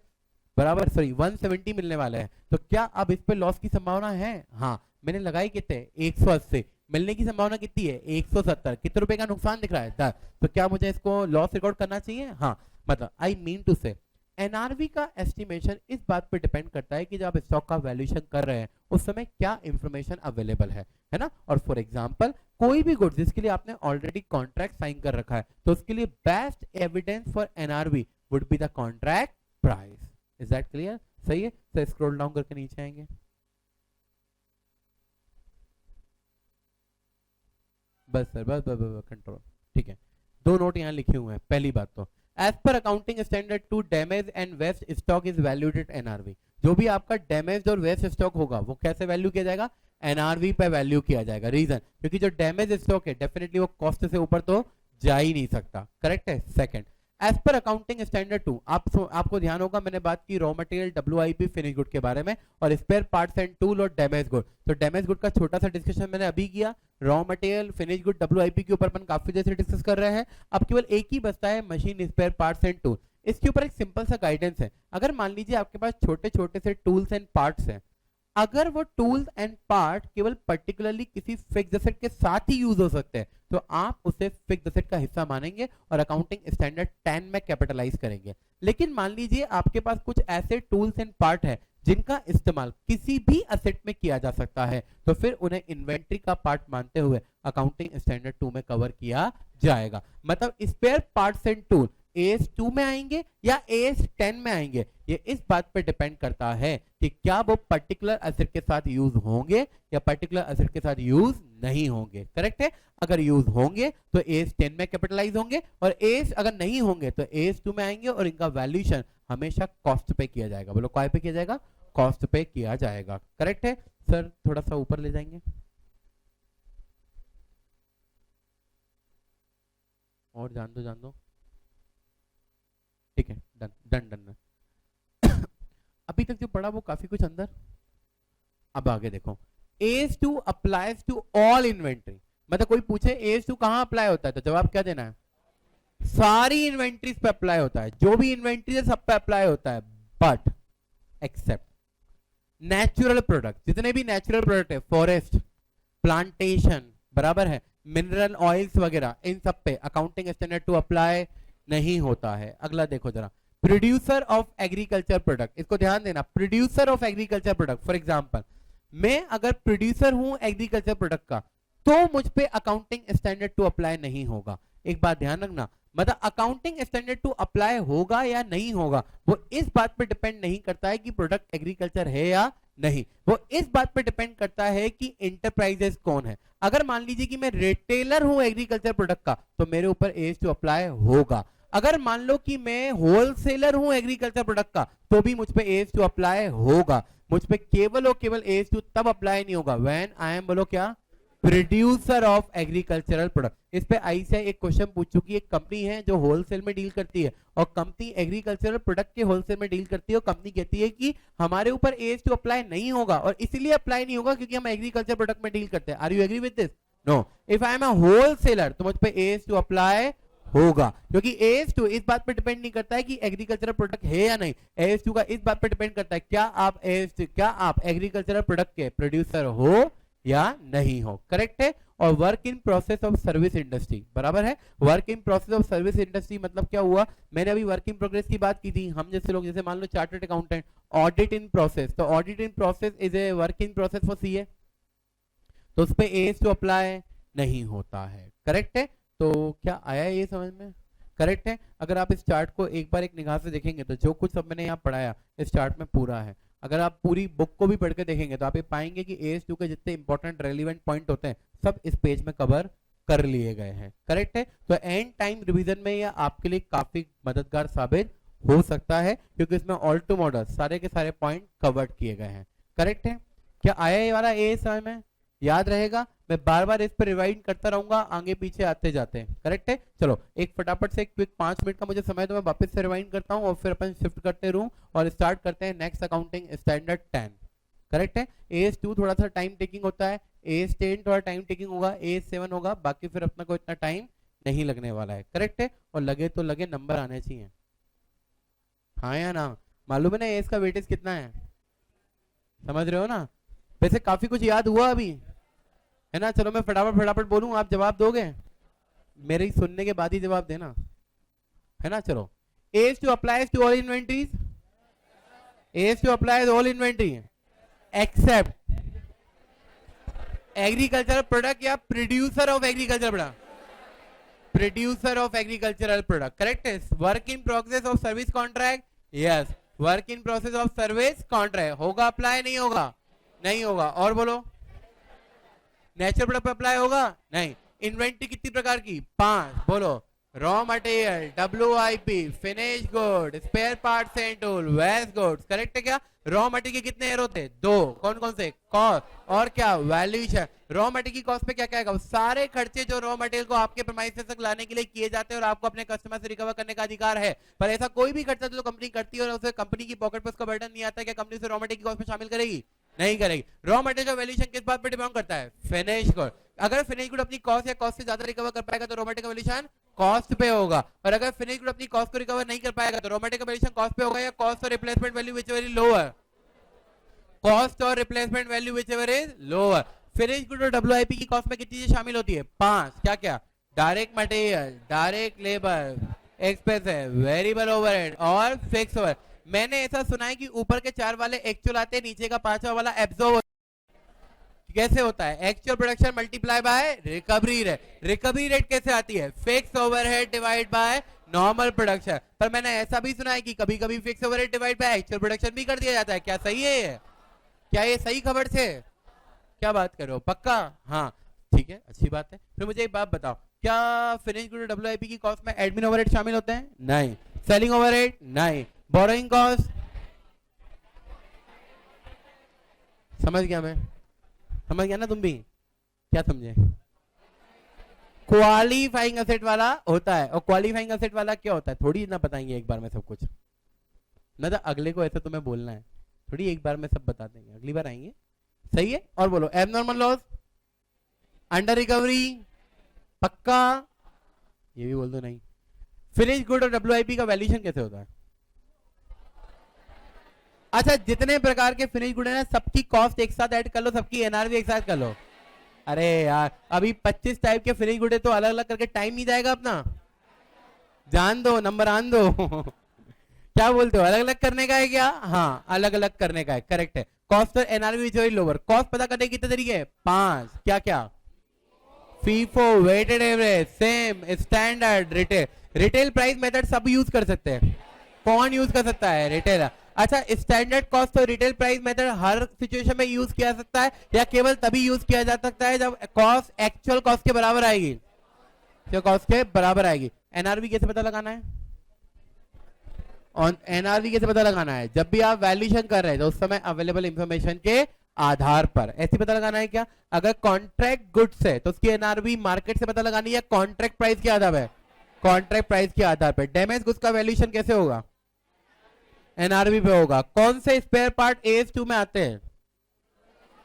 बराबर, सॉरी 170 मिलने वाले हैं, तो क्या अब इस पे लॉस की संभावना है? हाँ, मैंने लगाई कितने? 180। मिलने की संभावना कितनी है? 170। कितने रुपए का नुकसान दिख रहा है? 10। तो क्या मुझे इसको लॉस रिकॉर्ड करना चाहिए? हाँ। मतलब आई मीन टू से एनआरवी का एस्टिमेशन इस बात पर डिपेंड करता है कि जब आप स्टॉक का वैल्यूएशन कर रहे हैं उस समय क्या इंफॉर्मेशन अवेलेबल है ना। और फॉर एग्जांपल कोई भी गुड्स जिसके लिए आपने ऑलरेडी कॉन्ट्रैक्ट साइन कर रखा है तो उसके लिए best evidence for NRV would be the contract price. Is that clear? सही है। तो स्क्रॉल डाउन करके नीचे आएंगे। बस सर, बस बस बस कंट्रोल। ठीक है, दो नोट यहां लिखे हुए हैं। पहली बात तो एज पर accounting standard two damage and waste stock is valued at NRV. जो भी आपका डैमेज और वेस्ट स्टॉक होगा वो कैसे वैल्यू किया जाएगा? एनआरवी पे वैल्यू किया जाएगा। रीजन, क्योंकि जो डैमेज स्टॉक है डेफिनेटली वो कॉस्ट से ऊपर तो जा ही नहीं सकता। करेक्ट है। सेकंड, एज पर अकाउंटिंग स्टैंडर्ड 2 आपको ध्यान होगा मैंने बात की raw material WIP finish good के बारे में और स्पेयर पार्ट्स एंड टूल और डैमेज गुड। तो डैमेज गुड का छोटा सा डिस्कशन मैंने अभी किया, raw material finish good WIP के ऊपर अपन काफी देर से डिस्कस कर रहे हैं। अब केवल एक ही बचता है machine spare parts and tool. इसके ऊपर एक सिंपल सा गाइडेंस है। अगर मान लीजिए आपके पास छोटे छोटे से टूल्स एंड पार्ट्स हैं, अगर वो टूल्स एंड पार्ट केवल पर्टिकुलरली किसी फिक्स्ड एसेट के साथ ही यूज हो सकते हैं तो आप उसे फिक्स्ड एसेट का हिस्सा मानेंगे और अकाउंटिंग स्टैंडर्ड 10 में कैपिटलाइज करेंगे। लेकिन मान लीजिए आपके पास कुछ ऐसे टूल्स एंड पार्ट है जिनका इस्तेमाल किसी भी एसेट में किया जा सकता है तो फिर उन्हें इन्वेंट्री का पार्ट मानते हुए अकाउंटिंग स्टैंडर्ड 2 में कवर किया जाएगा। मतलब spare parts and tool AS 2 में आएंगे या एएस 10 में आएंगे, ये इस बात पर डिपेंड करता है कि क्या वो पर्टिकुलर एसेट के साथ यूज होंगे या पर्टिकुलर एसेट के साथ यूज नहीं होंगे। करेक्ट है। अगर यूज होंगे तो एएस 10 में कैपिटलाइज होंगे और एएस अगर नहीं होंगे तो एएस 2 में आएंगे और इनका वैल्यूएशन हमेशा कॉस्ट पे किया जाएगा। बोलो काय पे किया जाएगा? कॉस्ट पे किया जाएगा। करेक्ट है सर। थोड़ा सा ऊपर ले जाएंगे और जान दो। ठीक है, डन डन डन। अभी तक जो पढ़ा वो काफी कुछ अंदर। अब आगे देखो, AS two applies to all inventory. मतलब कोई पूछे एस टू कहां अप्लाई होता है तो जवाब क्या देना है? सारी इन्वेंट्रीज पे अप्लाई होता है, जो भी इन्वेंट्री है सब पे अप्लाई होता है, बट एक्सेप्ट नेचुरल प्रोडक्ट। जितने भी नेचुरल प्रोडक्ट है, फॉरेस्ट, प्लांटेशन, बराबर है, मिनरल ऑयल्स वगैरह, इन सब पे अकाउंटिंग स्टैंडर्ड 2 अप्लाई नहीं होता है। अगला देखो जरा, प्रोड्यूसर ऑफ एग्रीकल्चर प्रोडक्ट। इसको ध्यान देना, producer of agriculture product. For example मैं अगर प्रोड्यूसर हूं एग्रीकल्चर प्रोडक्ट का तो मुझ पे अकाउंटिंग स्टैंडर्ड 2 अप्लाई नहीं होगा। एक बात ध्यान रखना, मतलब अकाउंटिंग स्टैंडर्ड 2 अप्लाई होगा या नहीं होगा वो इस बात पे डिपेंड नहीं करता है कि प्रोडक्ट एग्रीकल्चर है या नहीं, वो इस बात पे डिपेंड करता है कि इंटरप्राइजेस कौन है। अगर मान लीजिए कि मैं रिटेलर हूं एग्रीकल्चर प्रोडक्ट का तो मेरे ऊपर एज टू अप्लाई होगा। अगर मान लो कि मैं होलसेलर हूं एग्रीकल्चर प्रोडक्ट का तो भी मुझ पे एज टू अप्लाई होगा। मुझ पे केवल और केवल एज टू तब अप्लाई नहीं होगा व्हेन आई एम, बोलो क्या, प्रोड्यूसर ऑफ एग्रीकल्चरल प्रोडक्ट। इस पे आईसीआई एक क्वेश्चन पूछ चुकी है। एक कंपनी है जो होलसेल में डील करती है और कंपनी एग्रीकल्चरल प्रोडक्ट के होलसेल में डील करती है और कंपनी कहती है कि हमारे ऊपर एज टू अप्लाई नहीं होगा और इसीलिए अप्लाई नहीं होगा क्योंकि हम एग्रीकल्चर प्रोडक्ट में डील करते हैं। Are you agree with this? No. If I am a wholesaler तो मुझ पे एज टू अप्लाई होगा क्योंकि एज टू इस बात पे डिपेंड नहीं करता है कि एग्रीकल्चरल प्रोडक्ट है या नहीं। एज टू का इस बात पे डिपेंड करता है क्या आप एग्रीकल्चरल प्रोडक्ट के प्रोड्यूसर हो या नहीं हो। करेक्ट है। और work in process of service industry बराबर है work in process of service industry. मतलब क्या हुआ, मैंने अभी वर्क इन प्रोग्रेस की बात की थी। हम जैसे लोग, जैसे मान लो chartered accountant, audit in process, तो audit in process is a work in process for CA, तो उस पे एएस टू अप्लाई नहीं होता है। करेक्ट है? तो क्या आया ये समझ में? करेक्ट है। अगर आप इस चार्ट को एक बार एक निगाह से देखेंगे तो जो कुछ सब मैंने यहाँ पढ़ाया इस चार्ट में पूरा है। अगर आप पूरी बुक को भी पढ़ के देखेंगे तो आप ये पाएंगे कि AS2 के जितने इंपॉर्टेंट रेलिवेंट पॉइंट होते हैं सब इस पेज में कवर कर लिए गए हैं। करेक्ट है? तो एंड टाइम रिवीजन में यह आपके लिए काफी मददगार साबित हो सकता है क्योंकि इसमें ऑल टू मॉडल सारे के सारे पॉइंट कवर किए गए हैं। करेक्ट है? क्या आया ये वाला AS में? याद रहेगा? मैं बार बार इस पर रिवाइंड करता रहूंगा आगे पीछे आते जाते हैं। करेक्ट है? चलो एक फटाफट से एक क्विक 5 मिनट का मुझे समय तो मैं वापस से रिवाइंड करता हूं और फिर अपन शिफ्ट करते रहूं और स्टार्ट करते हैं नेक्स्ट अकाउंटिंग स्टैंडर्ड 10। करेक्ट है? AS2 थोड़ा सा टाइम टेकिंग होता है, AS10 थोड़ा टाइम टेकिंग होगा, AS7 होगा, बाकी फिर अपना को इतना टाइम नहीं लगने वाला है। करेक्ट है? और लगे तो लगे, नंबर आने चाहिए। हाँ या ना? मालूम है ना AS का वेटेज कितना है? समझ रहे हो ना? वैसे काफी कुछ याद हुआ अभी है ना? चलो मैं फटाफट फटाफट बोलूं, आप जवाब दोगे, मेरे ही सुनने के बाद ही जवाब देना है ना? चलो, AS2 applies to all inventories, AS2 applies all inventory except agricultural product या producer of agriculture product, producer of agricultural product. Correct है? Work in progress of service contract, yes, work in process of service contract होगा apply? नहीं होगा? नहीं होगा। और बोलो, natural product पे अप्लाई होगा? नहीं। इन्वेंटरी कितनी प्रकार की? 5। बोलो, raw material, WIP, finish good, spare parts and tool, waste goods. Correct है क्या? रॉ मटेरियल के कितने एयर होते हैं? 2। कौन कौन से? कॉस्ट और क्या? वैल्यूएशन। रॉ मटेरियल की कॉस्ट पे क्या क्या आएगा? सारे खर्चे जो रॉ मटेरियल को आपके प्रीमाइसेस तक लाने के लिए किए जाते हैं और आपको अपने कस्टमर से रिकवर करने का अधिकार है। पर ऐसा कोई भी खर्चा जो कंपनी करती है और उसे कंपनी की पॉकेट पर उसका बर्डन नहीं आता, क्या कंपनी उसे रॉ मटेरियल की कॉस्ट में शामिल करेगी? नहीं करेगी। रॉ मटेरियल का वैल्यूएशन किस बात पे डिपेंड करता है? Finish good. अगर फिनिश गुड अपनी कॉस्ट या कॉस्ट से ज्यादा रिकवर कर पाएगा तो रॉ मटेरियल का वैल्यूएशन कॉस्ट पे होगा, और अगर फिनिश गुड अपनी कॉस्ट को रिकवर नहीं कर पाएगा तो रॉ मटेरियल का वैल्यूएशन कॉस्ट पे होगा या कॉस्ट और replacement value whichever lower, cost और replacement value whichever is lower. Finish good और WIP की कॉस्ट में कितनी चीजें शामिल होती है? 5। क्या क्या? Direct material, direct labour, expense, variable overhead और फिक्स ओवर। मैंने ऐसा सुना है कि ऊपर के 4 वाले एक्चुअल आते हैं, नीचे का 5वां वाला एब्जॉर्ब। कैसे होता है? Actual production multiply by recovery rate. Recovery rate कैसे आती है? Fix overhead divide by normal production. पर मैंने ऐसा भी सुना है कि कभी कभी fix overhead divide by actual production भी कर दिया जाता है। क्या सही है ये? क्या ये सही खबर से? क्या बात कर रहे हो? पक्का? हाँ ठीक है, अच्छी बात है। फिर मुझे एक बात बताओ, क्या फिनिश गुड WIP की कॉस्ट में एडमिन ओवरहेड शामिल होते हैं? नहीं। Selling overhead? नहीं। Borrowing cost? समझ गया मैं, समझ गया ना तुम भी? क्या समझे? क्वालिफाइंग असेट वाला होता है। और क्वालिफाइंग असेट वाला क्या होता है थोड़ी ना बताएंगे एक बार में सब कुछ, ना तो अगले को ऐसे तुम्हें बोलना है थोड़ी, एक बार में सब बता देंगे, अगली बार आएंगे। सही है? और बोलो, एबनॉर्मल लॉस, अंडर रिकवरी, पक्का? ये भी बोल दो नहीं। फिनिश गुड और WIP का वैल्यूएशन कैसे होता है? अच्छा, जितने प्रकार के फिनिश गुड है ना सबकी कॉस्ट एक साथ ऐड कर लो, सबकी NRV एक साथ कर लो। अरे यार अभी 25 टाइप के फिनिश गुड है तो अलग अलग करके टाइम नहीं जाएगा अपना? जान दो, नंबर आन दो। क्या बोलते हो? अलग अलग करने का है क्या? हाँ अलग अलग करने का है। करेक्ट है। कॉस्ट और NRV is very lower. Cost पता करने के कितने तरीके हैं? 5। क्या क्या? FIFO, weighted average, same, standard, retail. Retail price method सब यूज कर सकते हैं। कौन यूज कर सकता है? रिटेलर। अच्छा, स्टैंडर्ड कॉस्ट और रिटेल प्राइस मेथड हर सिचुएशन में यूज किया जा सकता है या केवल तभी यूज किया जा सकता है जब कॉस्ट एक्चुअल कॉस्ट के बराबर आएगी? जो कॉस्ट के बराबर आएगी। NRV कैसे पता लगाना है? और NRV कैसे पता लगाना है? जब भी आप वैल्यूएशन कर रहे हैं तो उस समय अवेलेबल इंफॉर्मेशन के आधार पर ऐसे पता लगाना है। क्या अगर कॉन्ट्रैक्ट गुड्स है तो उसकी NRV मार्केट से पता लगानी है, कॉन्ट्रैक्ट प्राइस के आधार पर? कॉन्ट्रैक्ट प्राइस के आधार पर। डैमेज गुड्स का वैल्यूएशन कैसे होगा? NRV पे होगा। कौन से स्पेयर पार्ट AS2 में आते हैं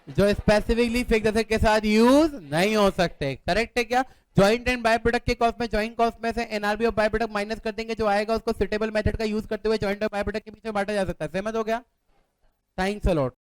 जो स्पेसिफिकली फिक्स एसेट के साथ यूज नहीं हो सकते? करेक्ट है क्या? जॉइंट एंड बाय प्रोडक्ट के कॉस्ट में जॉइंट कॉस्ट में से NRV और बाय प्रोडक्ट माइनस कर देंगे, जो आएगा उसको सुटेबल मेथड का यूज करते हुए जॉइंट और बाय प्रोडक्ट के बीच में बांटा जा सकता है। सहमत हो गया? Thanks a lot.